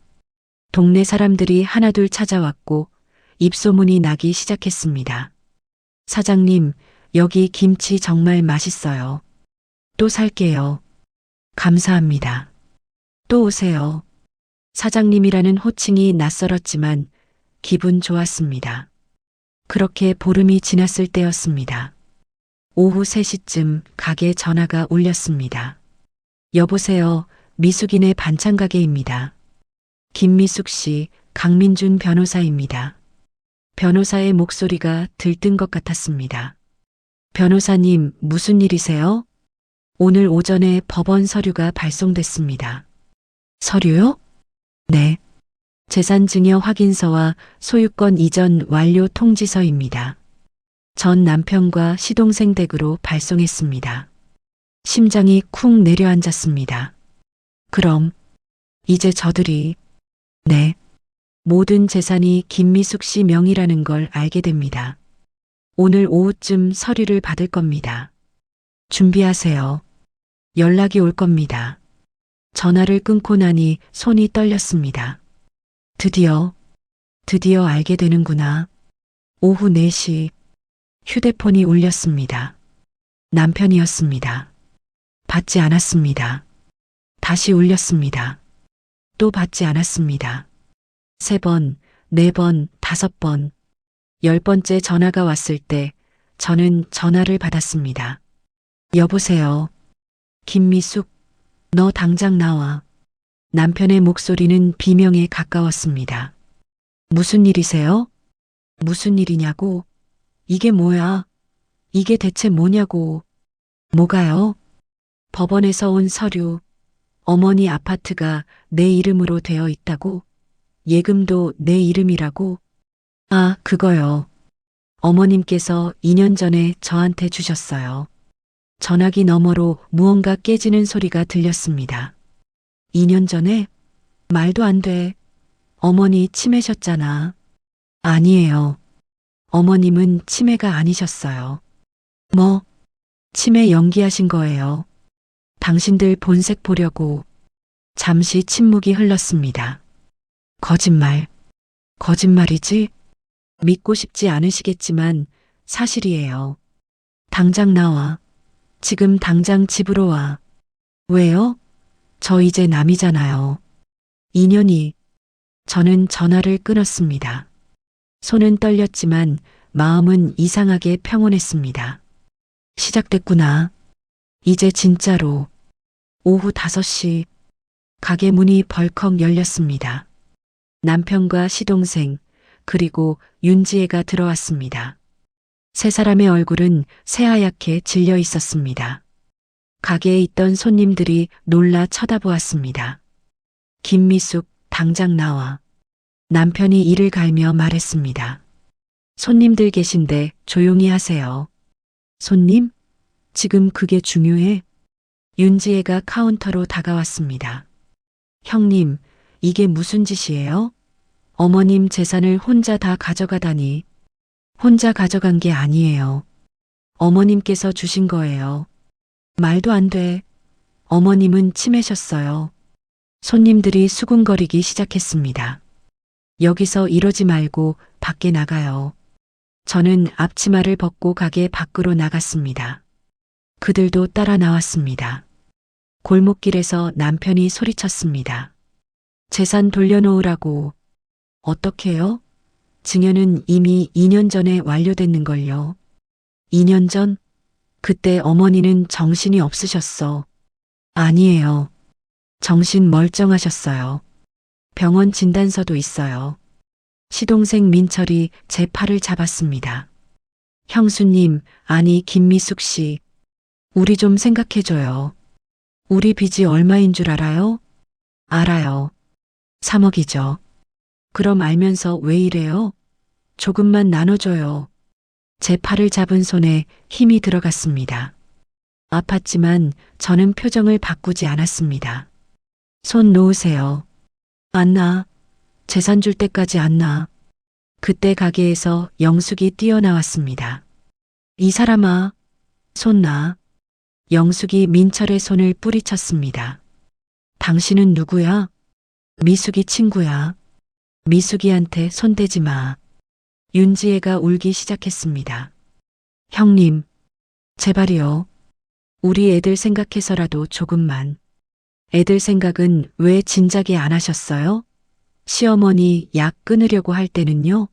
동네 사람들이 하나둘 찾아왔고 입소문이 나기 시작했습니다. 사장님, 여기 김치 정말 맛있어요. 또 살게요. 감사합니다. 또 오세요. 사장님이라는 호칭이 낯설었지만 기분 좋았습니다. 그렇게 보름이 지났을 때였습니다. 오후 3시쯤 가게 전화가 울렸습니다. 여보세요. 미숙인의 반찬 가게입니다. 김미숙 씨, 강민준 변호사입니다. 변호사의 목소리가 들뜬 것 같았습니다. 변호사님, 무슨 일이세요? 오늘 오전에 법원 서류가 발송됐습니다. 서류요? 네. 재산 증여 확인서와 소유권 이전 완료 통지서입니다. 전 남편과 시동생 댁으로 발송했습니다. 심장이 쿵 내려앉았습니다. 그럼 이제 저들이 네, 모든 재산이 김미숙 씨 명의라는 걸 알게 됩니다. 오늘 오후쯤 서류를 받을 겁니다. 준비하세요. 연락이 올 겁니다. 전화를 끊고 나니 손이 떨렸습니다. 드디어 알게 되는구나. 오후 4시 휴대폰이 울렸습니다. 남편이었습니다. 받지 않았습니다. 다시 울렸습니다. 또 받지 않았습니다. 3번, 4번, 5번, 10번째 전화가 왔을 때 저는 전화를 받았습니다. 여보세요. 김미숙, 너 당장 나와. 남편의 목소리는 비명에 가까웠습니다. 무슨 일이세요? 무슨 일이냐고? 이게 뭐야? 이게 대체 뭐냐고? 뭐가요? 법원에서 온 서류. 어머니 아파트가 내 이름으로 되어 있다고? 예금도 내 이름이라고? 아, 그거요. 어머님께서 2년 전에 저한테 주셨어요. 전화기 너머로 무언가 깨지는 소리가 들렸습니다. 2년 전에? 말도 안 돼. 어머니 치매셨잖아. 아니에요. 어머님은 치매가 아니셨어요. 뭐? 치매 연기하신 거예요. 당신들 본색 보려고. 잠시 침묵이 흘렀습니다. 거짓말. 거짓말이지? 믿고 싶지 않으시겠지만 사실이에요. 당장 나와. 지금 당장 집으로 와. 왜요? 저 이제 남이잖아요. 2년이. 저는 전화를 끊었습니다. 손은 떨렸지만 마음은 이상하게 평온했습니다. 시작됐구나. 이제 진짜로. 오후 5시 가게 문이 벌컥 열렸습니다. 남편과 시동생 그리고 윤지혜가 들어왔습니다. 세 사람의 얼굴은 새하얗게 질려 있었습니다. 가게에 있던 손님들이 놀라 쳐다보았습니다. 김미숙, 당장 나와. 남편이 이를 갈며 말했습니다. 손님들 계신데 조용히 하세요. 손님? 지금 그게 중요해? 윤지혜가 카운터로 다가왔습니다. 형님, 이게 무슨 짓이에요? 어머님 재산을 혼자 다 가져가다니. 혼자 가져간 게 아니에요. 어머님께서 주신 거예요. 말도 안 돼. 어머님은 치매셨어요. 손님들이 수군거리기 시작했습니다. 여기서 이러지 말고 밖에 나가요. 저는 앞치마를 벗고 가게 밖으로 나갔습니다. 그들도 따라 나왔습니다. 골목길에서 남편이 소리쳤습니다. 재산 돌려놓으라고. 어떻게요? 증여는 이미 2년 전에 완료됐는걸요. 2년 전? 그때 어머니는 정신이 없으셨어. 아니에요. 정신 멀쩡하셨어요. 병원 진단서도 있어요. 시동생 민철이 제 팔을 잡았습니다. 형수님, 아니 김미숙 씨. 우리 좀 생각해줘요. 우리 빚이 얼마인 줄 알아요? 알아요. 3억이죠. 그럼 알면서 왜 이래요? 조금만 나눠줘요. 제 팔을 잡은 손에 힘이 들어갔습니다. 아팠지만 저는 표정을 바꾸지 않았습니다. 손 놓으세요. 안 나. 재산 줄 때까지 안 나. 그때 가게에서 영숙이 뛰어나왔습니다. 이 사람아, 손 놔. 영숙이 민철의 손을 뿌리쳤습니다. 당신은 누구야? 미숙이 친구야. 미숙이한테 손대지 마. 윤지혜가 울기 시작했습니다. 형님, 제발이요. 우리 애들 생각해서라도 조금만. 애들 생각은 왜 진작에 안 하셨어요? 시어머니 약 끊으려고 할 때는요?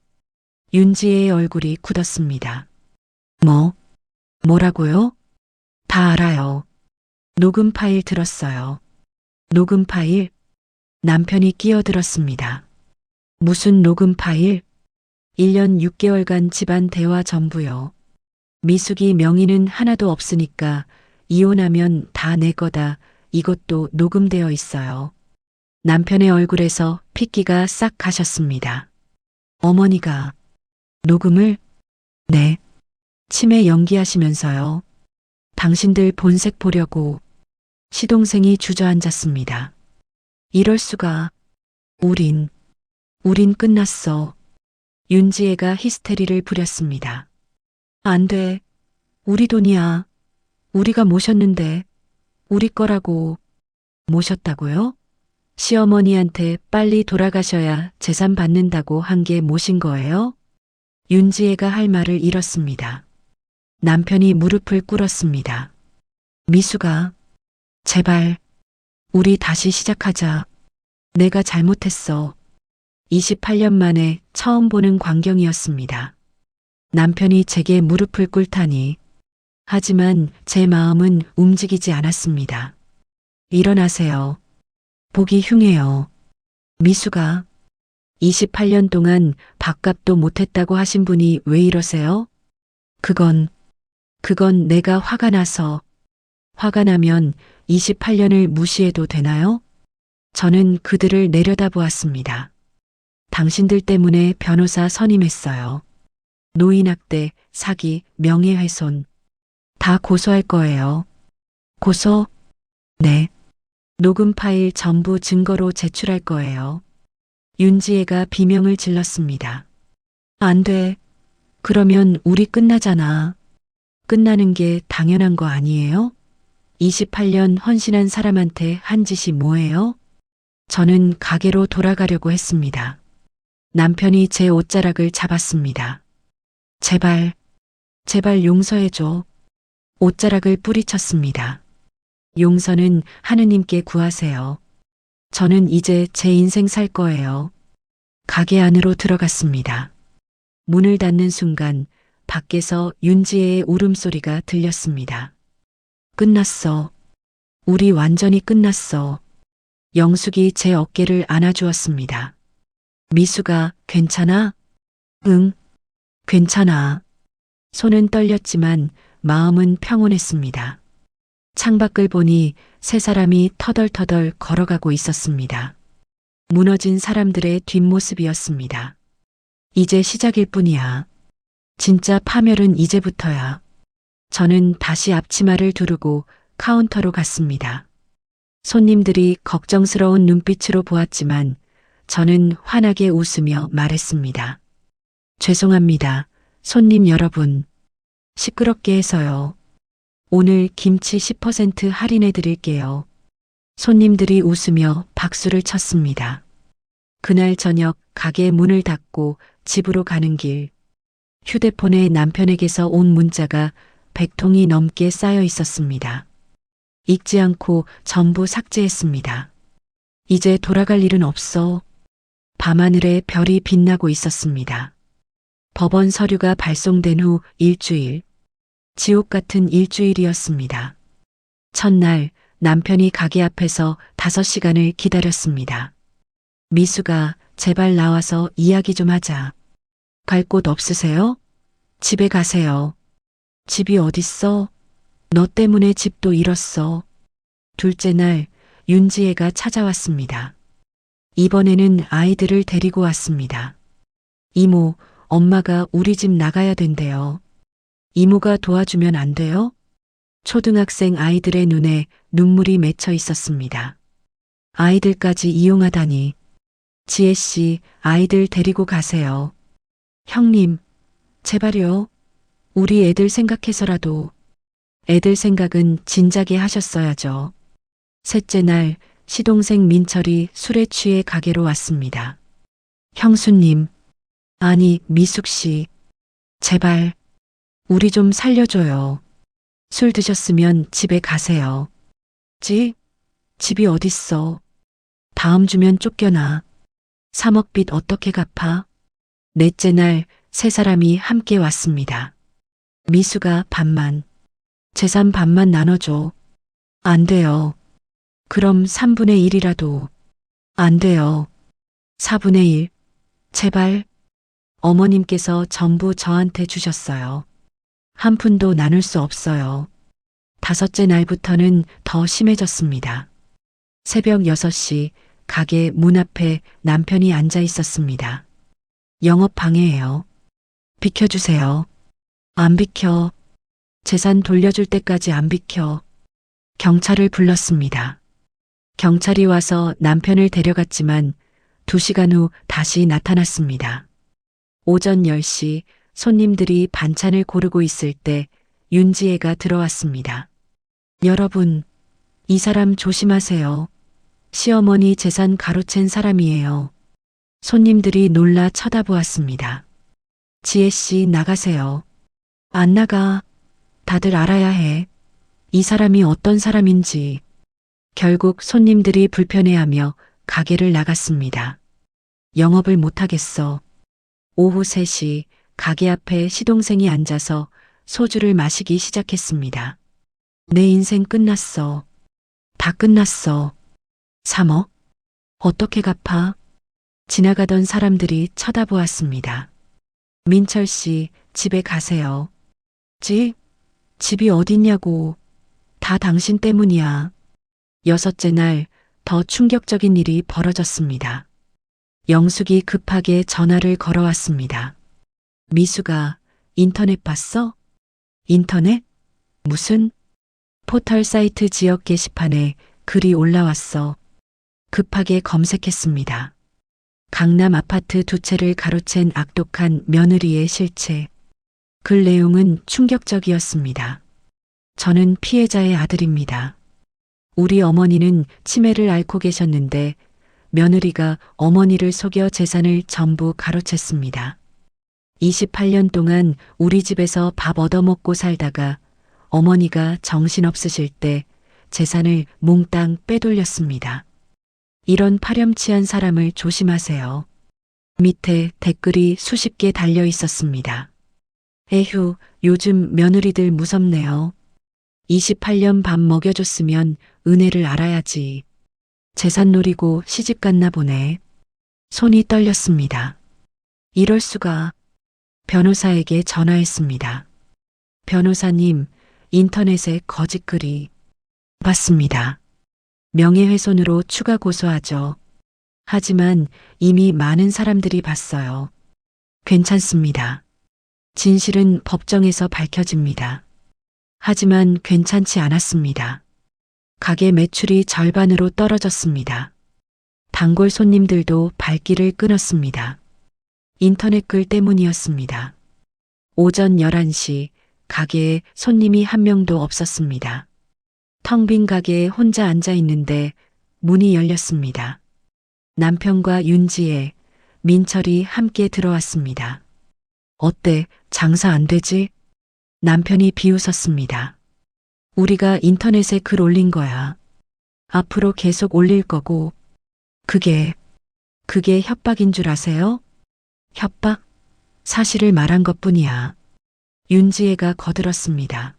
윤지혜의 얼굴이 굳었습니다. 뭐라고요? 다 알아요. 녹음 파일 들었어요. 녹음 파일? 남편이 끼어들었습니다. 무슨 녹음 파일? 1년 6개월간 집안 대화 전부요. 미숙이 명의는 하나도 없으니까 이혼하면 다 내 거다. 이것도 녹음되어 있어요. 남편의 얼굴에서 핏기가 싹 가셨습니다. 어머니가 녹음을? 네. 치매 연기하시면서요. 당신들 본색 보려고. 시동생이 주저앉았습니다. 이럴 수가. 우린 끝났어. 윤지혜가 히스테리를 부렸습니다. 안 돼. 우리 돈이야. 우리가 모셨는데. 우리 거라고. 모셨다고요? 시어머니한테 빨리 돌아가셔야 재산 받는다고 한 게 모신 거예요? 윤지혜가 할 말을 잃었습니다. 남편이 무릎을 꿇었습니다. 미수가, 제발, 우리 다시 시작하자. 내가 잘못했어. 28년 만에 처음 보는 광경이었습니다. 남편이 제게 무릎을 꿇다니. 하지만 제 마음은 움직이지 않았습니다. 일어나세요. 보기 흉해요. 미수가 28년 동안 밥값도 못했다고 하신 분이 왜 이러세요? 그건 내가 화가 나서. 화가 나면 28년을 무시해도 되나요? 저는 그들을 내려다보았습니다. 당신들 때문에 변호사 선임했어요. 노인학대, 사기, 명예훼손. 다 고소할 거예요. 고소? 네. 녹음 파일 전부 증거로 제출할 거예요. 윤지혜가 비명을 질렀습니다. 안 돼. 그러면 우리 끝나잖아. 끝나는 게 당연한 거 아니에요? 28년 헌신한 사람한테 한 짓이 뭐예요? 저는 가게로 돌아가려고 했습니다. 남편이 제 옷자락을 잡았습니다. 제발 용서해줘. 옷자락을 뿌리쳤습니다. 용서는 하느님께 구하세요. 저는 이제 제 인생 살 거예요. 가게 안으로 들어갔습니다. 문을 닫는 순간 밖에서 윤지혜의 울음소리가 들렸습니다. 끝났어. 우리 완전히 끝났어. 영숙이 제 어깨를 안아주었습니다. 미수가 괜찮아? 응, 괜찮아. 손은 떨렸지만 마음은 평온했습니다. 창밖을 보니 세 사람이 터덜터덜 걸어가고 있었습니다. 무너진 사람들의 뒷모습이었습니다. 이제 시작일 뿐이야. 진짜 파멸은 이제부터야. 저는 다시 앞치마를 두르고 카운터로 갔습니다. 손님들이 걱정스러운 눈빛으로 보았지만 저는 환하게 웃으며 말했습니다. 죄송합니다. 손님 여러분. 시끄럽게 해서요. 오늘 김치 10% 할인해 드릴게요. 손님들이 웃으며 박수를 쳤습니다. 그날 저녁 가게 문을 닫고 집으로 가는 길. 휴대폰에 남편에게서 온 문자가 100통이 넘게 쌓여 있었습니다. 읽지 않고 전부 삭제했습니다. 이제 돌아갈 일은 없어. 밤하늘에 별이 빛나고 있었습니다. 법원 서류가 발송된 후 일주일. 지옥 같은 일주일이었습니다. 첫날 남편이 가게 앞에서 5시간을 기다렸습니다. 미수가 제발 나와서 이야기 좀 하자. 갈 곳 없으세요? 집에 가세요. 집이 어딨어? 너 때문에 집도 잃었어. 둘째 날 윤지혜가 찾아왔습니다. 이번에는 아이들을 데리고 왔습니다. 이모, 엄마가 우리 집 나가야 된대요. 이모가 도와주면 안 돼요? 초등학생 아이들의 눈에 눈물이 맺혀 있었습니다. 아이들까지 이용하다니. 지혜 씨, 아이들 데리고 가세요. 형님, 제발요. 우리 애들 생각해서라도. 애들 생각은 진작에 하셨어야죠. 셋째 날 시동생 민철이 술에 취해 가게로 왔습니다. 형수님, 아니 미숙 씨, 제발 우리 좀 살려줘요. 술 드셨으면 집에 가세요. 집이 어딨어. 다음 주면 쫓겨나. 3억 빚 어떻게 갚아? 넷째 날 세 사람이 함께 왔습니다. 미수가 반만, 재산 반만 나눠줘. 안 돼요. 그럼 3분의 1이라도. 안 돼요. 4분의 1. 제발. 어머님께서 전부 저한테 주셨어요. 한 푼도 나눌 수 없어요. 다섯째 날부터는 더 심해졌습니다. 새벽 6시 가게 문 앞에 남편이 앉아 있었습니다. 영업 방해예요. 비켜주세요. 안 비켜. 재산 돌려줄 때까지 안 비켜. 경찰을 불렀습니다. 경찰이 와서 남편을 데려갔지만 2시간 후 다시 나타났습니다. 오전 10시 손님들이 반찬을 고르고 있을 때 윤지혜가 들어왔습니다. 여러분, 이 사람 조심하세요. 시어머니 재산 가로챈 사람이에요. 손님들이 놀라 쳐다보았습니다. 지혜 씨 나가세요. 안 나가. 다들 알아야 해. 이 사람이 어떤 사람인지. 결국 손님들이 불편해하며 가게를 나갔습니다. 영업을 못하겠어. 오후 3시 가게 앞에 시동생이 앉아서 소주를 마시기 시작했습니다. 내 인생 끝났어. 다 끝났어. 3억? 어떻게 갚아? 지나가던 사람들이 쳐다보았습니다. 민철 씨, 집에 가세요. 집이 어딨냐고. 다 당신 때문이야. 6째 날 더 충격적인 일이 벌어졌습니다. 영숙이 급하게 전화를 걸어왔습니다. 미수가 인터넷 봤어? 인터넷? 무슨? 포털 사이트 지역 게시판에 글이 올라왔어. 급하게 검색했습니다. 강남 아파트 2채를 가로챈 악독한 며느리의 실체. 글 내용은 충격적이었습니다. 저는 피해자의 아들입니다. 우리 어머니는 치매를 앓고 계셨는데 며느리가 어머니를 속여 재산을 전부 가로챘습니다. 28년 동안 우리 집에서 밥 얻어먹고 살다가 어머니가 정신없으실 때 재산을 몽땅 빼돌렸습니다. 이런 파렴치한 사람을 조심하세요. 밑에 댓글이 수십 개 달려 있었습니다. 에휴, 요즘 며느리들 무섭네요. 28년 밥 먹여줬으면 은혜를 알아야지. 재산 노리고 시집 갔나 보네. 손이 떨렸습니다. 이럴 수가. 변호사에게 전화했습니다. 변호사님, 인터넷에 거짓글이. 봤습니다. 명예훼손으로 추가 고소하죠. 하지만 이미 많은 사람들이 봤어요. 괜찮습니다. 진실은 법정에서 밝혀집니다. 하지만 괜찮지 않았습니다. 가게 매출이 절반으로 떨어졌습니다. 단골 손님들도 발길을 끊었습니다. 인터넷 글 때문이었습니다. 오전 11시 가게에 손님이 한 명도 없었습니다. 텅 빈 가게에 혼자 앉아 있는데 문이 열렸습니다. 남편과 윤지혜, 민철이 함께 들어왔습니다. 어때? 장사 안 되지? 남편이 비웃었습니다. 우리가 인터넷에 글 올린 거야. 앞으로 계속 올릴 거고. 그게 협박인 줄 아세요? 협박? 사실을 말한 것뿐이야. 윤지혜가 거들었습니다.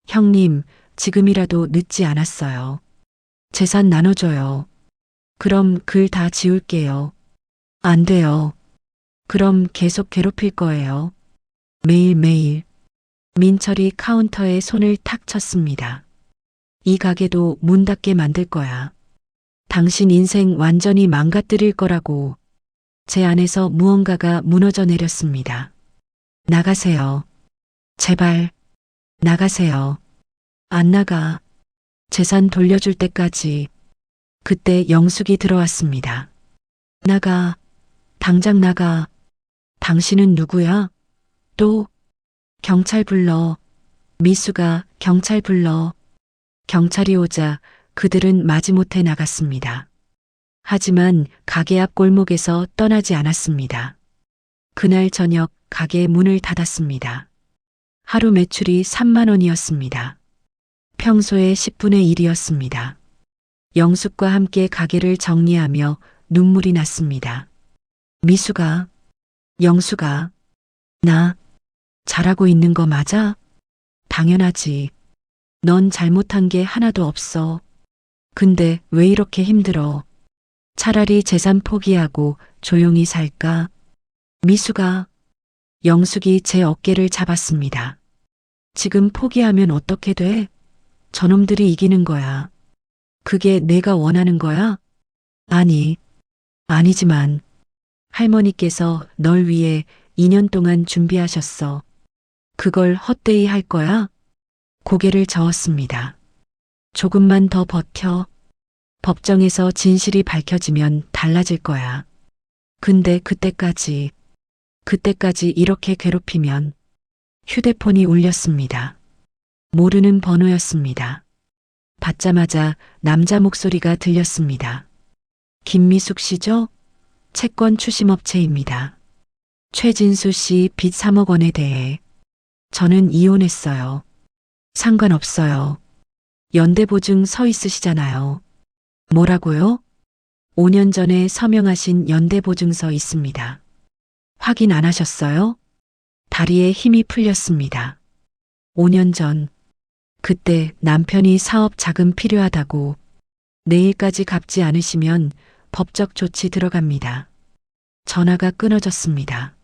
형님, 지금이라도 늦지 않았어요. 재산 나눠줘요. 그럼 글 다 지울게요. 안 돼요. 그럼 계속 괴롭힐 거예요. 매일매일. 민철이 카운터에 손을 탁 쳤습니다. 이 가게도 문 닫게 만들 거야. 당신 인생 완전히 망가뜨릴 거라고. 제 안에서 무언가가 무너져 내렸습니다. 나가세요. 제발. 나가세요. 안 나가. 재산 돌려줄 때까지. 그때 영숙이 들어왔습니다. 나가. 당장 나가. 당신은 누구야? 또. 경찰 불러. 미수가 경찰 불러. 경찰이 오자 그들은 마지못해 나갔습니다. 하지만 가게 앞 골목에서 떠나지 않았습니다. 그날 저녁 가게 문을 닫았습니다. 하루 매출이 3만 원이었습니다. 평소의 10분의 1이었습니다. 영숙과 함께 가게를 정리하며 눈물이 났습니다. 미수가, 영숙아, 나 잘하고 있는 거 맞아? 당연하지. 넌 잘못한 게 하나도 없어. 근데 왜 이렇게 힘들어? 차라리 재산 포기하고 조용히 살까? 미수가, 영숙이 제 어깨를 잡았습니다. 지금 포기하면 어떻게 돼? 저놈들이 이기는 거야. 그게 내가 원하는 거야? 아니지만 할머니께서 널 위해 2년 동안 준비하셨어. 그걸 헛되이 할 거야? 고개를 저었습니다. 조금만 더 버텨. 법정에서 진실이 밝혀지면 달라질 거야. 근데 그때까지 이렇게 괴롭히면 휴대폰이 울렸습니다. 모르는 번호였습니다. 받자마자 남자 목소리가 들렸습니다. 김미숙 씨죠? 채권 추심업체입니다. 최진수 씨 빚 3억 원에 대해 저는 이혼했어요. 상관없어요. 연대보증 서 있으시잖아요. 뭐라고요? 5년 전에 서명하신 연대보증서 있습니다. 확인 안 하셨어요? 다리에 힘이 풀렸습니다. 5년 전, 그때 남편이 사업 자금 필요하다고 내일까지 갚지 않으시면 법적 조치 들어갑니다. 전화가 끊어졌습니다.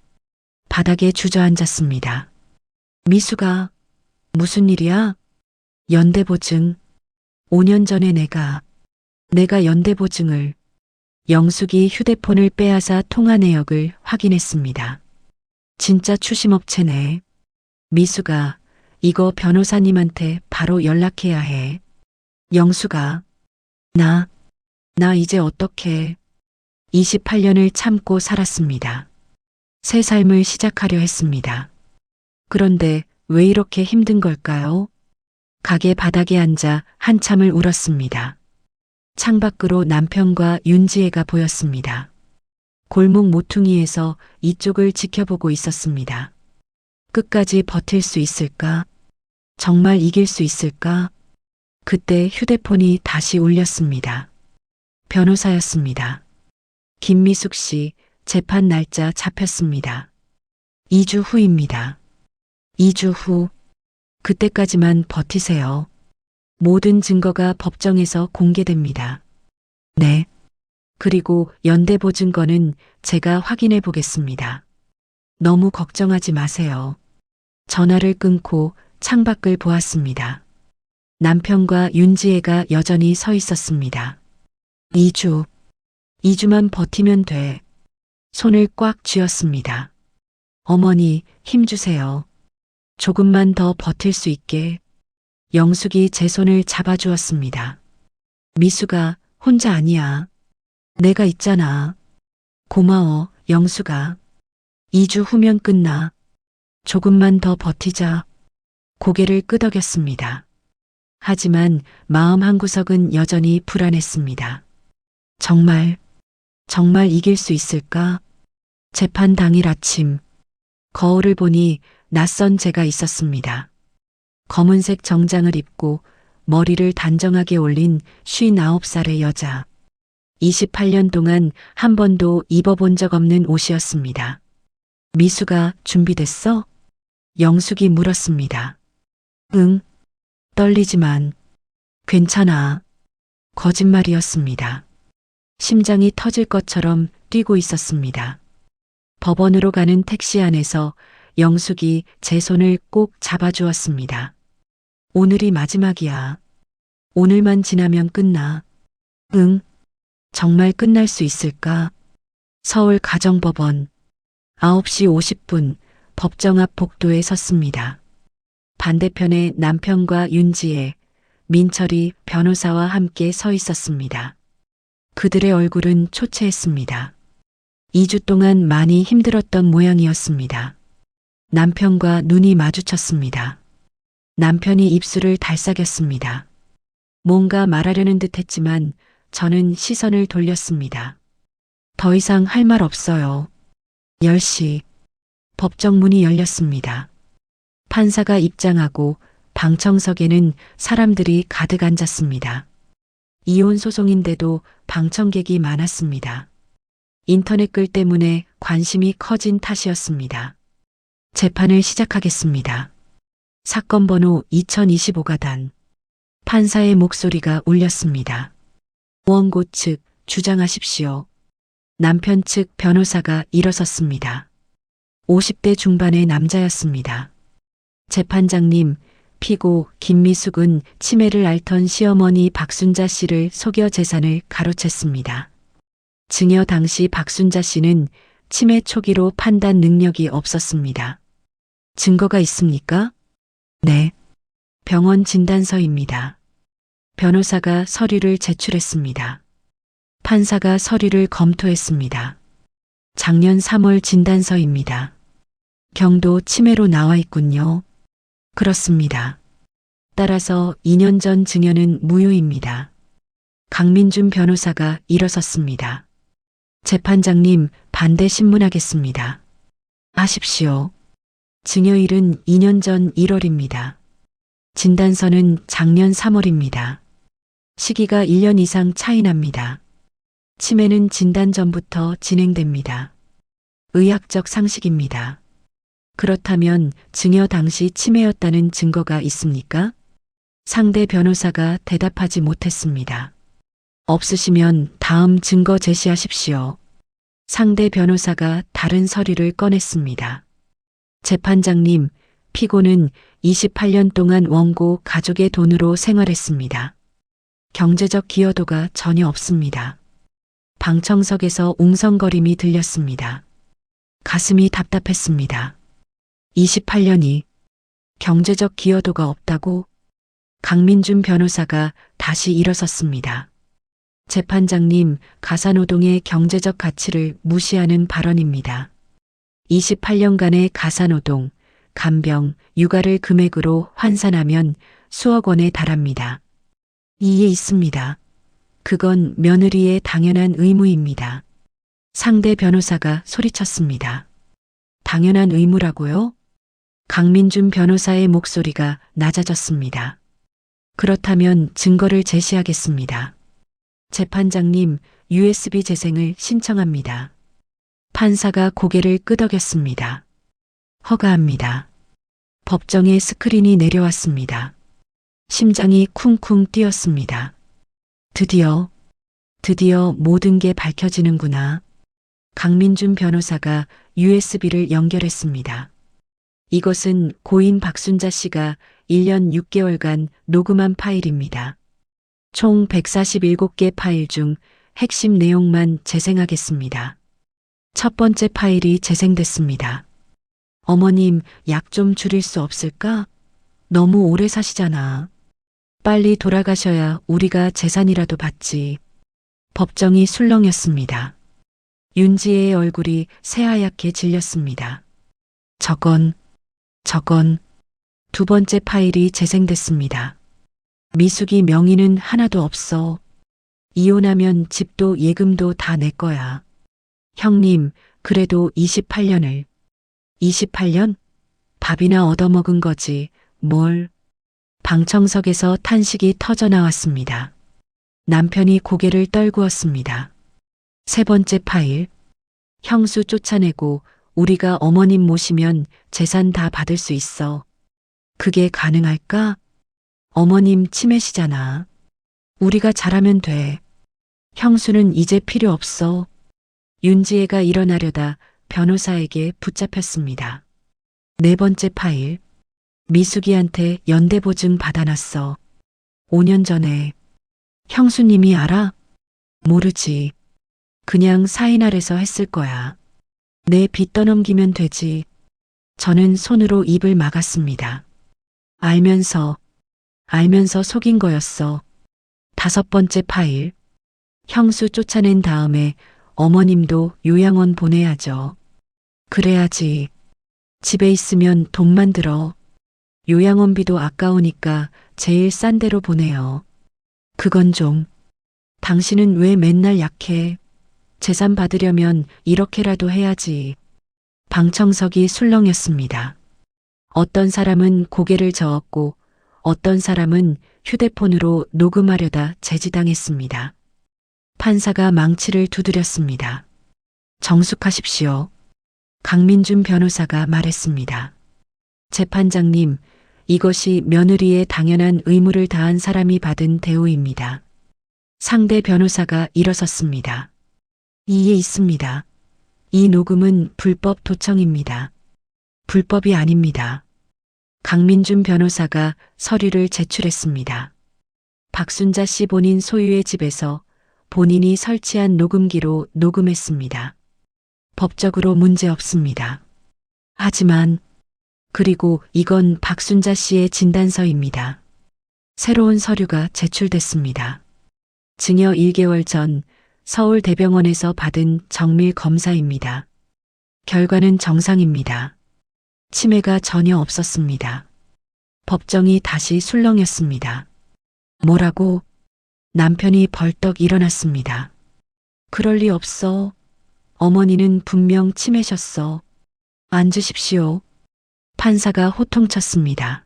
바닥에 주저앉았습니다. 미수가, 무슨 일이야? 연대보증. 5년 전에 내가 연대보증을. 영숙이 휴대폰을 빼앗아 통화 내역을 확인했습니다. 진짜 추심업체네. 미수가, 이거 변호사님한테 바로 연락해야 해. 영수가, 나 이제 어떡해. 28년을 참고 살았습니다. 새 삶을 시작하려 했습니다. 그런데 왜 이렇게 힘든 걸까요? 가게 바닥에 앉아 한참을 울었습니다. 창밖으로 남편과 윤지혜가 보였습니다. 골목 모퉁이에서 이쪽을 지켜보고 있었습니다. 끝까지 버틸 수 있을까? 정말 이길 수 있을까? 그때 휴대폰이 다시 울렸습니다. 변호사였습니다. 김미숙 씨, 재판 날짜 잡혔습니다. 2주 후입니다. 2주 후. 그때까지만 버티세요. 모든 증거가 법정에서 공개됩니다. 네. 그리고 연대보증건은 제가 확인해 보겠습니다. 너무 걱정하지 마세요. 전화를 끊고 창밖을 보았습니다. 남편과 윤지혜가 여전히 서 있었습니다. 2주만 버티면 돼. 손을 꽉 쥐었습니다. 어머니, 힘주세요. 조금만 더 버틸 수 있게. 영숙이 제 손을 잡아주었습니다. 미수가, 혼자 아니야. 내가 있잖아. 고마워, 영숙아. 2주 후면 끝나. 조금만 더 버티자. 고개를 끄덕였습니다. 하지만 마음 한구석은 여전히 불안했습니다. 정말 이길 수 있을까? 재판 당일 아침, 거울을 보니 낯선 제가 있었습니다. 검은색 정장을 입고 머리를 단정하게 올린 59살의 여자. 28년 동안 한 번도 입어본 적 없는 옷이었습니다. 미수가 준비됐어? 영숙이 물었습니다. 응, 떨리지만 괜찮아. 거짓말이었습니다. 심장이 터질 것처럼 뛰고 있었습니다. 법원으로 가는 택시 안에서 영숙이 제 손을 꼭 잡아주었습니다. 오늘이 마지막이야. 오늘만 지나면 끝나. 응, 정말 끝날 수 있을까? 서울 가정법원 9시 50분 법정 앞 복도에 섰습니다. 반대편에 남편과 윤지혜, 민철이 변호사와 함께 서 있었습니다. 그들의 얼굴은 초췌했습니다. 2주 동안 많이 힘들었던 모양이었습니다. 남편과 눈이 마주쳤습니다. 남편이 입술을 달싹였습니다. 뭔가 말하려는 듯 했지만 저는 시선을 돌렸습니다. 더 이상 할 말 없어요. 10시. 법정 문이 열렸습니다. 판사가 입장하고 방청석에는 사람들이 가득 앉았습니다. 이혼 소송인데도 방청객이 많았습니다. 인터넷 글 때문에 관심이 커진 탓이었습니다. 재판을 시작하겠습니다. 사건 번호 2025가단. 판사의 목소리가 울렸습니다. 원고 측 주장하십시오. 남편 측 변호사가 일어섰습니다. 50대 중반의 남자였습니다. 재판장님, 피고 김미숙은 치매를 앓던 시어머니 박순자 씨를 속여 재산을 가로챘습니다. 증여 당시 박순자 씨는 치매 초기로 판단 능력이 없었습니다. 증거가 있습니까? 네. 병원 진단서입니다. 변호사가 서류를 제출했습니다. 판사가 서류를 검토했습니다. 작년 3월 진단서입니다. 경도 치매로 나와 있군요. 그렇습니다. 따라서 2년 전 증여는 무효입니다. 강민준 변호사가 일어섰습니다. 재판장님, 반대 신문하겠습니다. 하십시오. 증여일은 2년 전 1월입니다. 진단서는 작년 3월입니다. 시기가 1년 이상 차이 납니다. 치매는 진단 전부터 진행됩니다. 의학적 상식입니다. 그렇다면 증여 당시 치매였다는 증거가 있습니까? 상대 변호사가 대답하지 못했습니다. 없으시면 다음 증거 제시하십시오. 상대 변호사가 다른 서류를 꺼냈습니다. 재판장님, 피고는 28년 동안 원고 가족의 돈으로 생활했습니다. 경제적 기여도가 전혀 없습니다. 방청석에서 웅성거림이 들렸습니다. 가슴이 답답했습니다. 28년이 경제적 기여도가 없다고? 강민준 변호사가 다시 일어섰습니다. 재판장님, 가사노동의 경제적 가치를 무시하는 발언입니다. 28년간의 가사노동, 간병, 육아를 금액으로 환산하면 수억 원에 달합니다. 이해 있습니다. 그건 며느리의 당연한 의무입니다. 상대 변호사가 소리쳤습니다. 당연한 의무라고요? 강민준 변호사의 목소리가 낮아졌습니다. 그렇다면 증거를 제시하겠습니다. 재판장님, USB 재생을 신청합니다. 판사가 고개를 끄덕였습니다. 허가합니다. 법정에 스크린이 내려왔습니다. 심장이 쿵쿵 뛰었습니다. 드디어 모든 게 밝혀지는구나. 강민준 변호사가 USB를 연결했습니다. 이것은 고인 박순자 씨가 1년 6개월간 녹음한 파일입니다. 총 147개 파일 중 핵심 내용만 재생하겠습니다. 첫 번째 파일이 재생됐습니다. 어머님, 약 좀 줄일 수 없을까? 너무 오래 사시잖아. 빨리 돌아가셔야 우리가 재산이라도 받지. 법정이 술렁였습니다. 윤지혜의 얼굴이 새하얗게 질렸습니다. 저건. 두 번째 파일이 재생됐습니다. 미숙이 명의는 하나도 없어. 이혼하면 집도 예금도 다 내 거야. 형님, 그래도 28년을. 28년? 밥이나 얻어먹은 거지, 뭘. 방청석에서 탄식이 터져 나왔습니다. 남편이 고개를 떨구었습니다. 세 번째 파일. 형수 쫓아내고 우리가 어머님 모시면 재산 다 받을 수 있어. 그게 가능할까? 어머님 치매시잖아. 우리가 잘하면 돼. 형수는 이제 필요 없어. 윤지혜가 일어나려다 변호사에게 붙잡혔습니다. 네 번째 파일. 미숙이한테 연대보증 받아놨어. 5년 전에. 형수님이 알아? 모르지. 그냥 사인할에서 했을 거야. 내 빚 떠넘기면 되지. 저는 손으로 입을 막았습니다. 알면서 속인 거였어. 다섯 번째 파일. 형수 쫓아낸 다음에 어머님도 요양원 보내야죠. 그래야지. 집에 있으면 돈만 들어. 요양원비도 아까우니까 제일 싼 데로 보내요. 그건 좀. 당신은 왜 맨날 약해? 재산 받으려면 이렇게라도 해야지. 방청석이 술렁였습니다. 어떤 사람은 고개를 저었고 어떤 사람은 휴대폰으로 녹음하려다 제지당했습니다. 판사가 망치를 두드렸습니다. 정숙하십시오. 강민준 변호사가 말했습니다. 재판장님, 이것이 며느리의 당연한 의무를 다한 사람이 받은 대우입니다. 상대 변호사가 일어섰습니다. 이해 있습니다. 이 녹음은 불법 도청입니다. 불법이 아닙니다. 강민준 변호사가 서류를 제출했습니다. 박순자 씨 본인 소유의 집에서 본인이 설치한 녹음기로 녹음했습니다. 법적으로 문제 없습니다. 하지만 그리고 이건 박순자 씨의 진단서입니다. 새로운 서류가 제출됐습니다. 증여 1개월 전 서울대병원에서 받은 정밀 검사입니다. 결과는 정상입니다. 치매가 전혀 없었습니다. 법정이 다시 술렁였습니다. 뭐라고? 남편이 벌떡 일어났습니다. 그럴 리 없어. 어머니는 분명 치매셨어. 앉으십시오. 판사가 호통쳤습니다.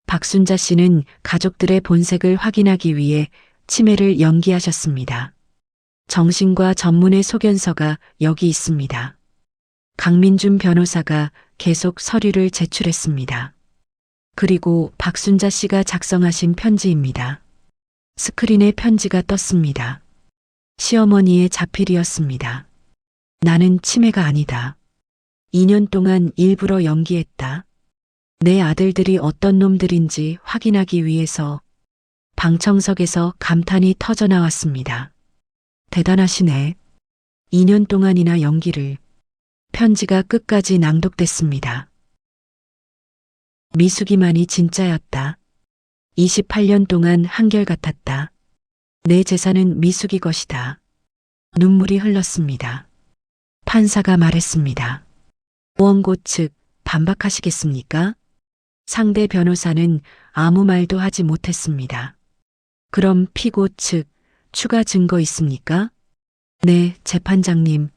박순자 씨는 가족들의 본색을 확인하기 위해 치매를 연기하셨습니다. 정신과 전문의 소견서가 여기 있습니다. 강민준 변호사가 계속 서류를 제출했습니다. 그리고 박순자 씨가 작성하신 편지입니다. 스크린에 편지가 떴습니다. 시어머니의 자필이었습니다. 나는 치매가 아니다. 2년 동안 일부러 연기했다. 내 아들들이 어떤 놈들인지 확인하기 위해서. 방청석에서 감탄이 터져나왔습니다. 대단하시네. 2년 동안이나 연기를. 편지가 끝까지 낭독됐습니다. 미숙이만이 진짜였다. 28년 동안 한결같았다. 내 재산은 미숙이 것이다. 눈물이 흘렀습니다. 판사가 말했습니다. 원고 측 반박하시겠습니까? 상대 변호사는 아무 말도 하지 못했습니다. 그럼 피고 측 추가 증거 있습니까? 네, 재판장님.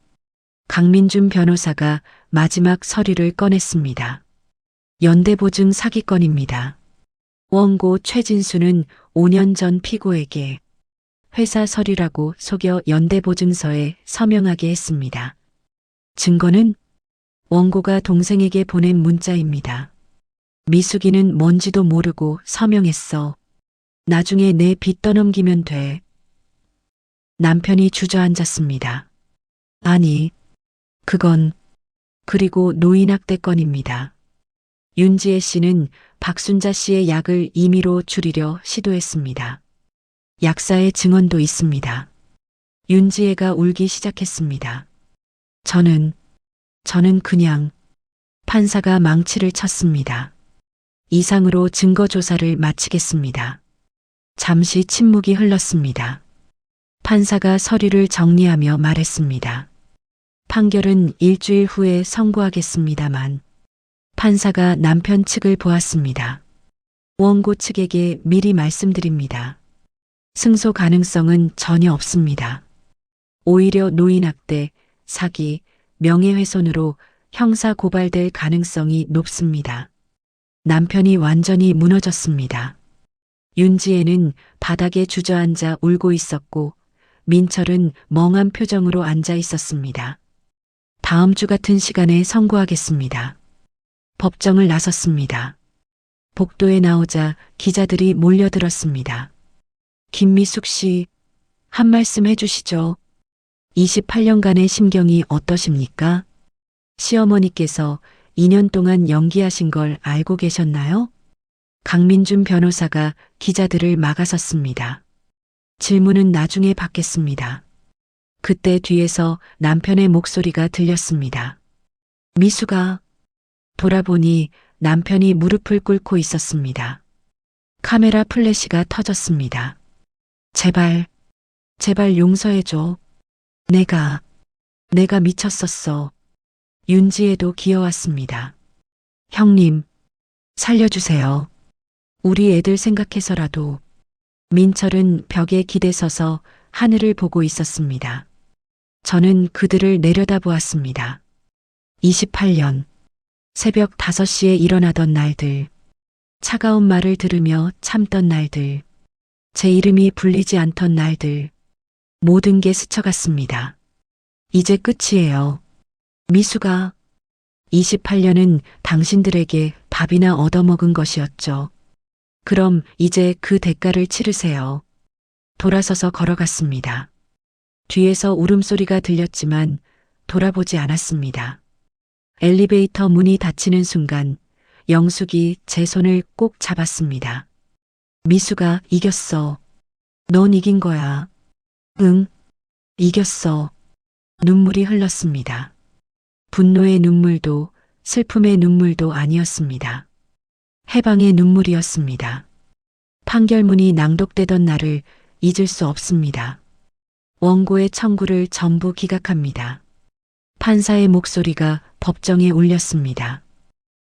강민준 변호사가 마지막 서류를 꺼냈습니다. 연대보증 사기건입니다. 원고 최진수는 5년 전 피고에게 회사 서류라고 속여 연대보증서에 서명하게 했습니다. 증거는 원고가 동생에게 보낸 문자입니다. 미숙이는 뭔지도 모르고 서명했어. 나중에 내 빚 떠넘기면 돼. 남편이 주저앉았습니다. 아니, 그건 그리고 노인학대 건입니다. 윤지혜 씨는 박순자 씨의 약을 임의로 줄이려 시도했습니다. 약사의 증언도 있습니다. 윤지혜가 울기 시작했습니다. 저는 그냥. 판사가 망치를 쳤습니다. 이상으로 증거조사를 마치겠습니다. 잠시 침묵이 흘렀습니다. 판사가 서류를 정리하며 말했습니다. 판결은 일주일 후에 선고하겠습니다만. 판사가 남편 측을 보았습니다. 원고 측에게 미리 말씀드립니다. 승소 가능성은 전혀 없습니다. 오히려 노인학대, 사기, 명예훼손으로 형사 고발될 가능성이 높습니다. 남편이 완전히 무너졌습니다. 윤지혜는 바닥에 주저앉아 울고 있었고 민철은 멍한 표정으로 앉아 있었습니다. 다음 주 같은 시간에 선고하겠습니다. 법정을 나섰습니다. 복도에 나오자 기자들이 몰려들었습니다. 김미숙 씨, 한 말씀 해주시죠. 28년간의 심경이 어떠십니까? 시어머니께서 2년 동안 연기하신 걸 알고 계셨나요? 강민준 변호사가 기자들을 막아섰습니다. 질문은 나중에 받겠습니다. 그때 뒤에서 남편의 목소리가 들렸습니다. 미숙아. 돌아보니 남편이 무릎을 꿇고 있었습니다. 카메라 플래시가 터졌습니다. 제발 용서해줘. 내가 미쳤었어. 윤지혜도 기어왔습니다. 형님, 살려주세요. 우리 애들 생각해서라도. 민철은 벽에 기대서서 하늘을 보고 있었습니다. 저는 그들을 내려다보았습니다. 28년. 새벽 5시에 일어나던 날들. 차가운 말을 들으며 참던 날들. 제 이름이 불리지 않던 날들. 모든 게 스쳐갔습니다. 이제 끝이에요. 미숙아. 28년은 당신들에게 밥이나 얻어먹은 것이었죠. 그럼 이제 그 대가를 치르세요. 돌아서서 걸어갔습니다. 뒤에서 울음소리가 들렸지만 돌아보지 않았습니다. 엘리베이터 문이 닫히는 순간 영숙이 제 손을 꼭 잡았습니다. 미숙아, 이겼어. 넌 이긴 거야. 응. 이겼어. 눈물이 흘렀습니다. 분노의 눈물도 슬픔의 눈물도 아니었습니다. 해방의 눈물이었습니다. 판결문이 낭독되던 날을 잊을 수 없습니다. 원고의 청구를 전부 기각합니다. 판사의 목소리가 법정에 울렸습니다.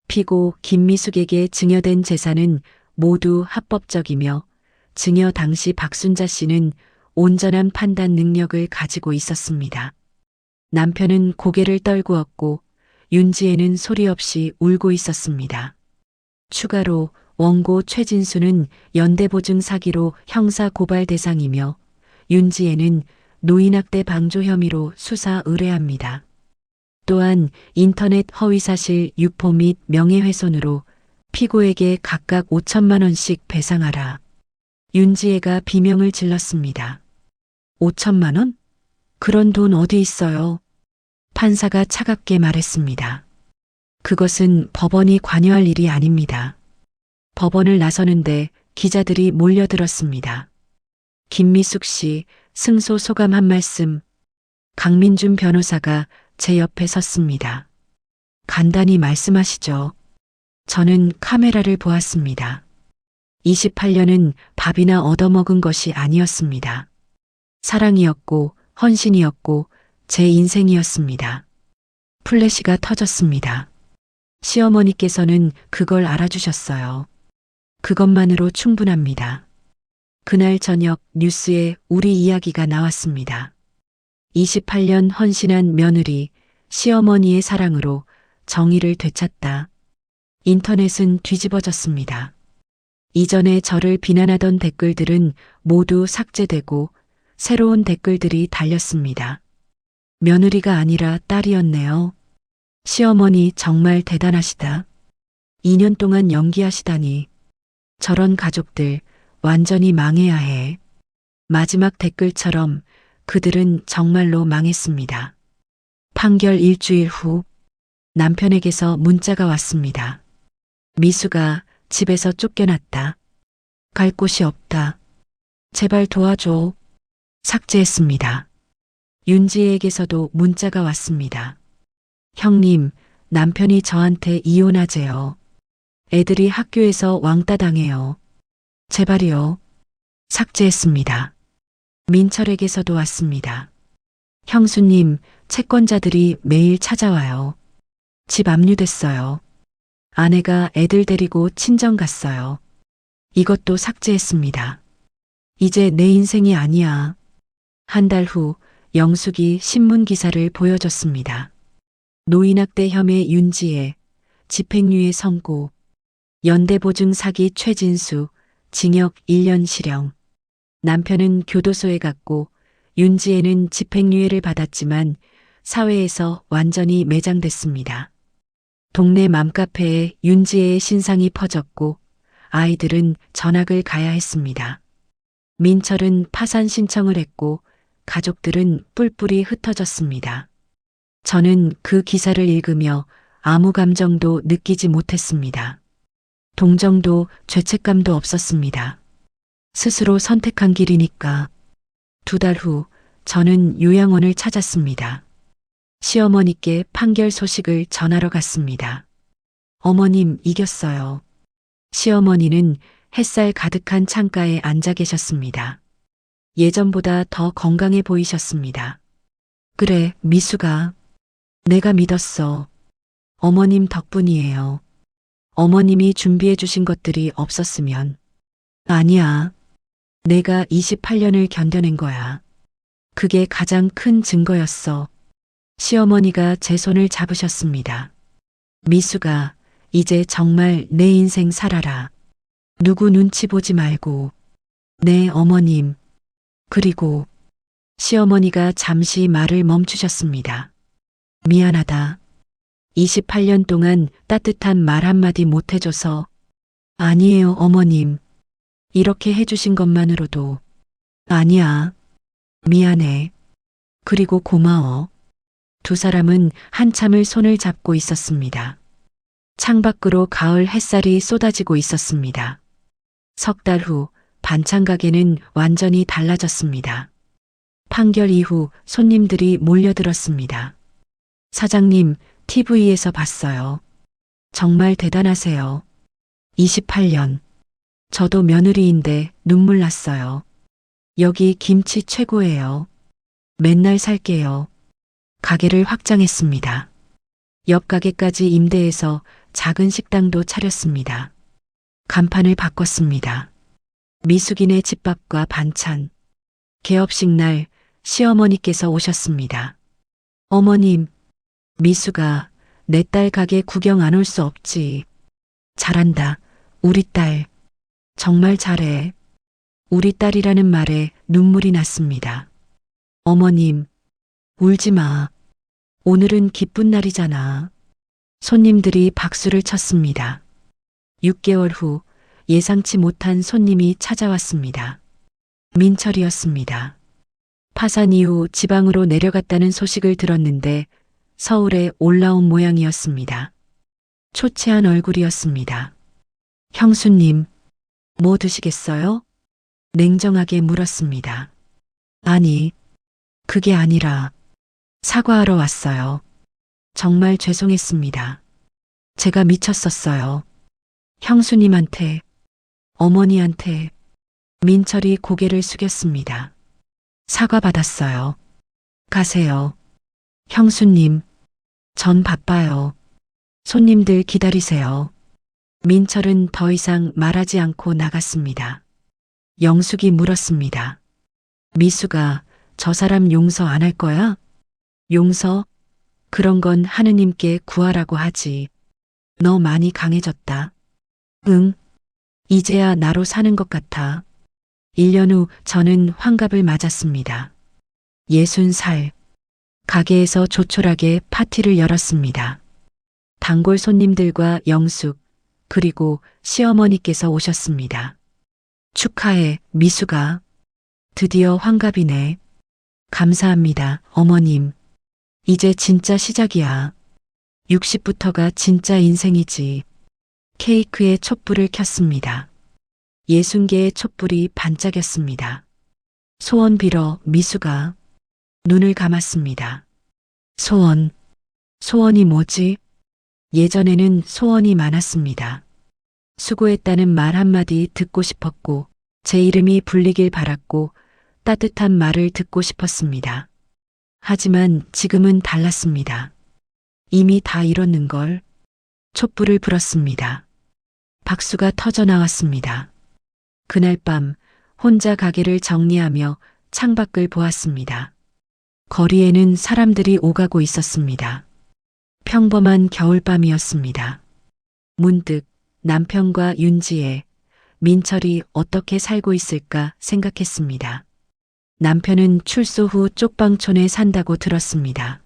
피고 김미숙에게 증여된 재산은 모두 합법적이며 증여 당시 박순자 씨는 온전한 판단 능력을 가지고 있었습니다. 남편은 고개를 떨구었고 윤지혜는 소리 없이 울고 있었습니다. 추가로 원고 최진수는 연대보증 사기로 형사 고발 대상이며 윤지혜는 노인학대 방조 혐의로 수사 의뢰합니다. 또한 인터넷 허위사실 유포 및 명예훼손으로 피고에게 각각 5천만 원씩 배상하라. 윤지혜가 비명을 질렀습니다. 5천만 원? 그런 돈 어디 있어요? 판사가 차갑게 말했습니다. 그것은 법원이 관여할 일이 아닙니다. 법원을 나서는데 기자들이 몰려들었습니다. 김미숙 씨, 승소 소감 한 말씀. 강민준 변호사가 제 옆에 섰습니다. 간단히 말씀하시죠. 저는 카메라를 보았습니다. 28년은 밥이나 얻어먹은 것이 아니었습니다. 사랑이었고 헌신이었고 제 인생이었습니다. 플래시가 터졌습니다. 시어머니께서는 그걸 알아주셨어요. 그것만으로 충분합니다. 그날 저녁 뉴스에 우리 이야기가 나왔습니다. 28년 헌신한 며느리, 시어머니의 사랑으로 정의를 되찾다. 인터넷은 뒤집어졌습니다. 이전에 저를 비난하던 댓글들은 모두 삭제되고 새로운 댓글들이 달렸습니다. 며느리가 아니라 딸이었네요. 시어머니 정말 대단하시다. 2년 동안 연기하시다니. 저런 가족들 완전히 망해야 해. 마지막 댓글처럼 그들은 정말로 망했습니다. 판결 일주일 후 남편에게서 문자가 왔습니다. 미수가 집에서 쫓겨났다. 갈 곳이 없다. 제발 도와줘. 삭제했습니다. 윤지혜에게서도 문자가 왔습니다. 형님, 남편이 저한테 이혼하재요. 애들이 학교에서 왕따 당해요. 제발이요. 삭제했습니다. 민철에게서도 왔습니다. 형수님, 채권자들이 매일 찾아와요. 집 압류됐어요. 아내가 애들 데리고 친정 갔어요. 이것도 삭제했습니다. 이제 내 인생이 아니야. 한 달 후 영숙이 신문 기사를 보여줬습니다. 노인학대 혐의 윤지혜, 집행유예 선고, 연대보증 사기 최진수, 징역 1년 실형. 남편은 교도소에 갔고 윤지혜는 집행유예를 받았지만 사회에서 완전히 매장됐습니다. 동네 맘카페에 윤지혜의 신상이 퍼졌고 아이들은 전학을 가야 했습니다. 민철은 파산 신청을 했고 가족들은 뿔뿔이 흩어졌습니다. 저는 그 기사를 읽으며 아무 감정도 느끼지 못했습니다. 동정도 죄책감도 없었습니다. 스스로 선택한 길이니까. 2달 후 저는 요양원을 찾았습니다. 시어머니께 판결 소식을 전하러 갔습니다. 어머님 이겼어요. 시어머니는 햇살 가득한 창가에 앉아 계셨습니다. 예전보다 더 건강해 보이셨습니다. 그래, 미수가. 내가 믿었어. 어머님 덕분이에요. 어머님이 준비해 주신 것들이 없었으면. 아니야. 내가 28년을 견뎌낸 거야. 그게 가장 큰 증거였어. 시어머니가 제 손을 잡으셨습니다. 미수가, 이제 정말 내 인생 살아라. 누구 눈치 보지 말고. 네, 어머님. 그리고 시어머니가 잠시 말을 멈추셨습니다. 미안하다. 28년 동안 따뜻한 말 한마디 못 해줘서. 아니에요, 어머님. 이렇게 해주신 것만으로도. 아니야. 미안해. 그리고 고마워. 두 사람은 한참을 손을 잡고 있었습니다. 창밖으로 가을 햇살이 쏟아지고 있었습니다. 석 달 후 반찬 가게는 완전히 달라졌습니다. 판결 이후 손님들이 몰려들었습니다. 사장님, TV에서 봤어요. 정말 대단하세요. 28년. 저도 며느리인데 눈물 났어요. 여기 김치 최고예요. 맨날 살게요. 가게를 확장했습니다. 옆 가게까지 임대해서 작은 식당도 차렸습니다. 간판을 바꿨습니다. 미숙인의 집밥과 반찬. 개업식 날 시어머니께서 오셨습니다. 어머님, 미수가 내 딸 가게 구경 안 올 수 없지. 잘한다. 우리 딸. 정말 잘해. 우리 딸이라는 말에 눈물이 났습니다. 어머님, 울지 마. 오늘은 기쁜 날이잖아. 손님들이 박수를 쳤습니다. 6개월 후 예상치 못한 손님이 찾아왔습니다. 민철이었습니다. 파산 이후 지방으로 내려갔다는 소식을 들었는데 서울에 올라온 모양이었습니다. 초췌한 얼굴이었습니다. 형수님, 뭐 드시겠어요? 냉정하게 물었습니다. 아니, 그게 아니라 사과하러 왔어요. 정말 죄송했습니다. 제가 미쳤었어요. 형수님한테, 어머니한테. 민철이 고개를 숙였습니다. 사과받았어요. 가세요. 형수님, 전 바빠요. 손님들 기다리세요. 민철은 더 이상 말하지 않고 나갔습니다. 영숙이 물었습니다. 미수가 저 사람 용서 안 할 거야? 용서? 그런 건 하느님께 구하라고 하지. 너 많이 강해졌다. 응. 이제야 나로 사는 것 같아. 1년 후 저는 환갑을 맞았습니다. 60살. 가게에서 조촐하게 파티를 열었습니다. 단골 손님들과 영숙, 그리고 시어머니께서 오셨습니다. 축하해, 미수가. 드디어 환갑이네. 감사합니다, 어머님. 이제 진짜 시작이야. 60부터가 진짜 인생이지. 케이크에 촛불을 켰습니다. 60개의 촛불이 반짝였습니다. 소원 빌어, 미수가. 눈을 감았습니다. 소원. 소원이 뭐지? 예전에는 소원이 많았습니다. 수고했다는 말 한마디 듣고 싶었고, 제 이름이 불리길 바랐고, 따뜻한 말을 듣고 싶었습니다. 하지만 지금은 달랐습니다. 이미 다 이뤘는걸. 촛불을 불었습니다. 박수가 터져 나왔습니다. 그날 밤 혼자 가게를 정리하며 창밖을 보았습니다. 거리에는 사람들이 오가고 있었습니다. 평범한 겨울밤이었습니다. 문득 남편과 윤지혜, 민철이 어떻게 살고 있을까 생각했습니다. 남편은 출소 후 쪽방촌에 산다고 들었습니다.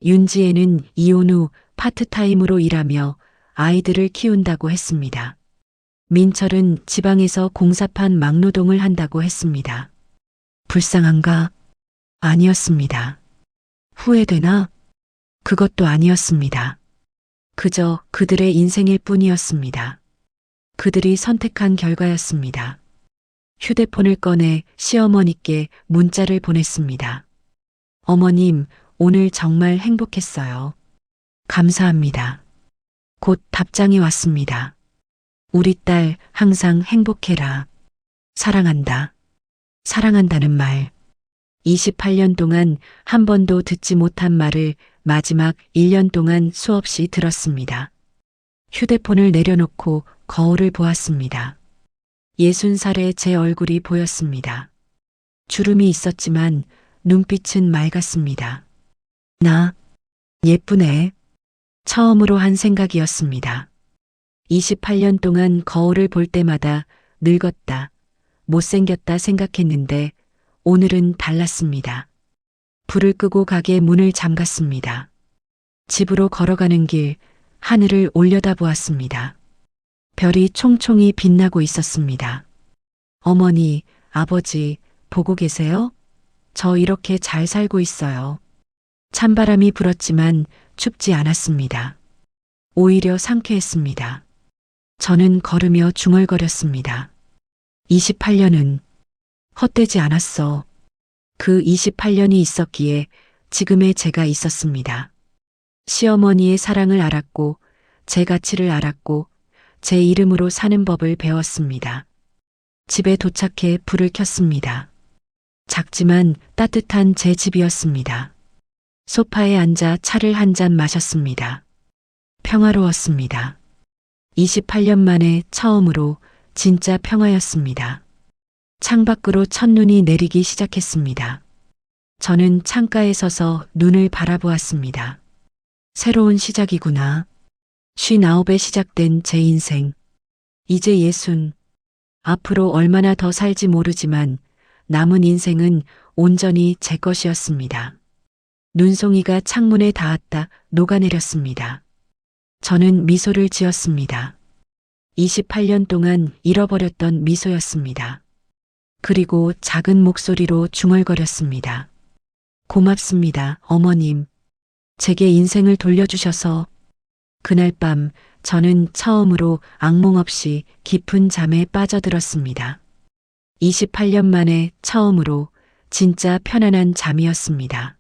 윤지혜는 이혼 후 파트타임으로 일하며 아이들을 키운다고 했습니다. 민철은 지방에서 공사판 막노동을 한다고 했습니다. 불쌍한가? 아니었습니다. 후회되나? 그것도 아니었습니다. 그저 그들의 인생일 뿐이었습니다. 그들이 선택한 결과였습니다. 휴대폰을 꺼내 시어머니께 문자를 보냈습니다. 어머님, 오늘 정말 행복했어요. 감사합니다. 곧 답장이 왔습니다. 우리 딸 항상 행복해라. 사랑한다. 사랑한다는 말. 28년 동안 한 번도 듣지 못한 말을 마지막 1년 동안 수없이 들었습니다. 휴대폰을 내려놓고 거울을 보았습니다. 60살의 제 얼굴이 보였습니다. 주름이 있었지만 눈빛은 맑았습니다. 나 예쁘네. 처음으로 한 생각이었습니다. 28년 동안 거울을 볼 때마다 늙었다, 못생겼다 생각했는데 오늘은 달랐습니다. 불을 끄고 가게 문을 잠갔습니다. 집으로 걸어가는 길, 하늘을 올려다보았습니다. 별이 총총히 빛나고 있었습니다. 어머니, 아버지, 보고 계세요? 저 이렇게 잘 살고 있어요. 찬바람이 불었지만 춥지 않았습니다. 오히려 상쾌했습니다. 저는 걸으며 중얼거렸습니다. 28년은 헛되지 않았어. 그 28년이 있었기에 지금의 제가 있었습니다. 시어머니의 사랑을 알았고, 제 가치를 알았고, 제 이름으로 사는 법을 배웠습니다. 집에 도착해 불을 켰습니다. 작지만 따뜻한 제 집이었습니다. 소파에 앉아 차를 한 잔 마셨습니다. 평화로웠습니다. 28년 만에 처음으로 진짜 평화였습니다. 창밖으로 첫눈이 내리기 시작했습니다. 저는 창가에 서서 눈을 바라보았습니다. 새로운 시작이구나. 59에 시작된 제 인생. 이제 60. 앞으로 얼마나 더 살지 모르지만 남은 인생은 온전히 제 것이었습니다. 눈송이가 창문에 닿았다 녹아내렸습니다. 저는 미소를 지었습니다. 28년 동안 잃어버렸던 미소였습니다. 그리고 작은 목소리로 중얼거렸습니다. 고맙습니다, 어머님. 제게 인생을 돌려주셔서. 그날 밤 저는 처음으로 악몽 없이 깊은 잠에 빠져들었습니다. 28년 만에 처음으로 진짜 편안한 잠이었습니다.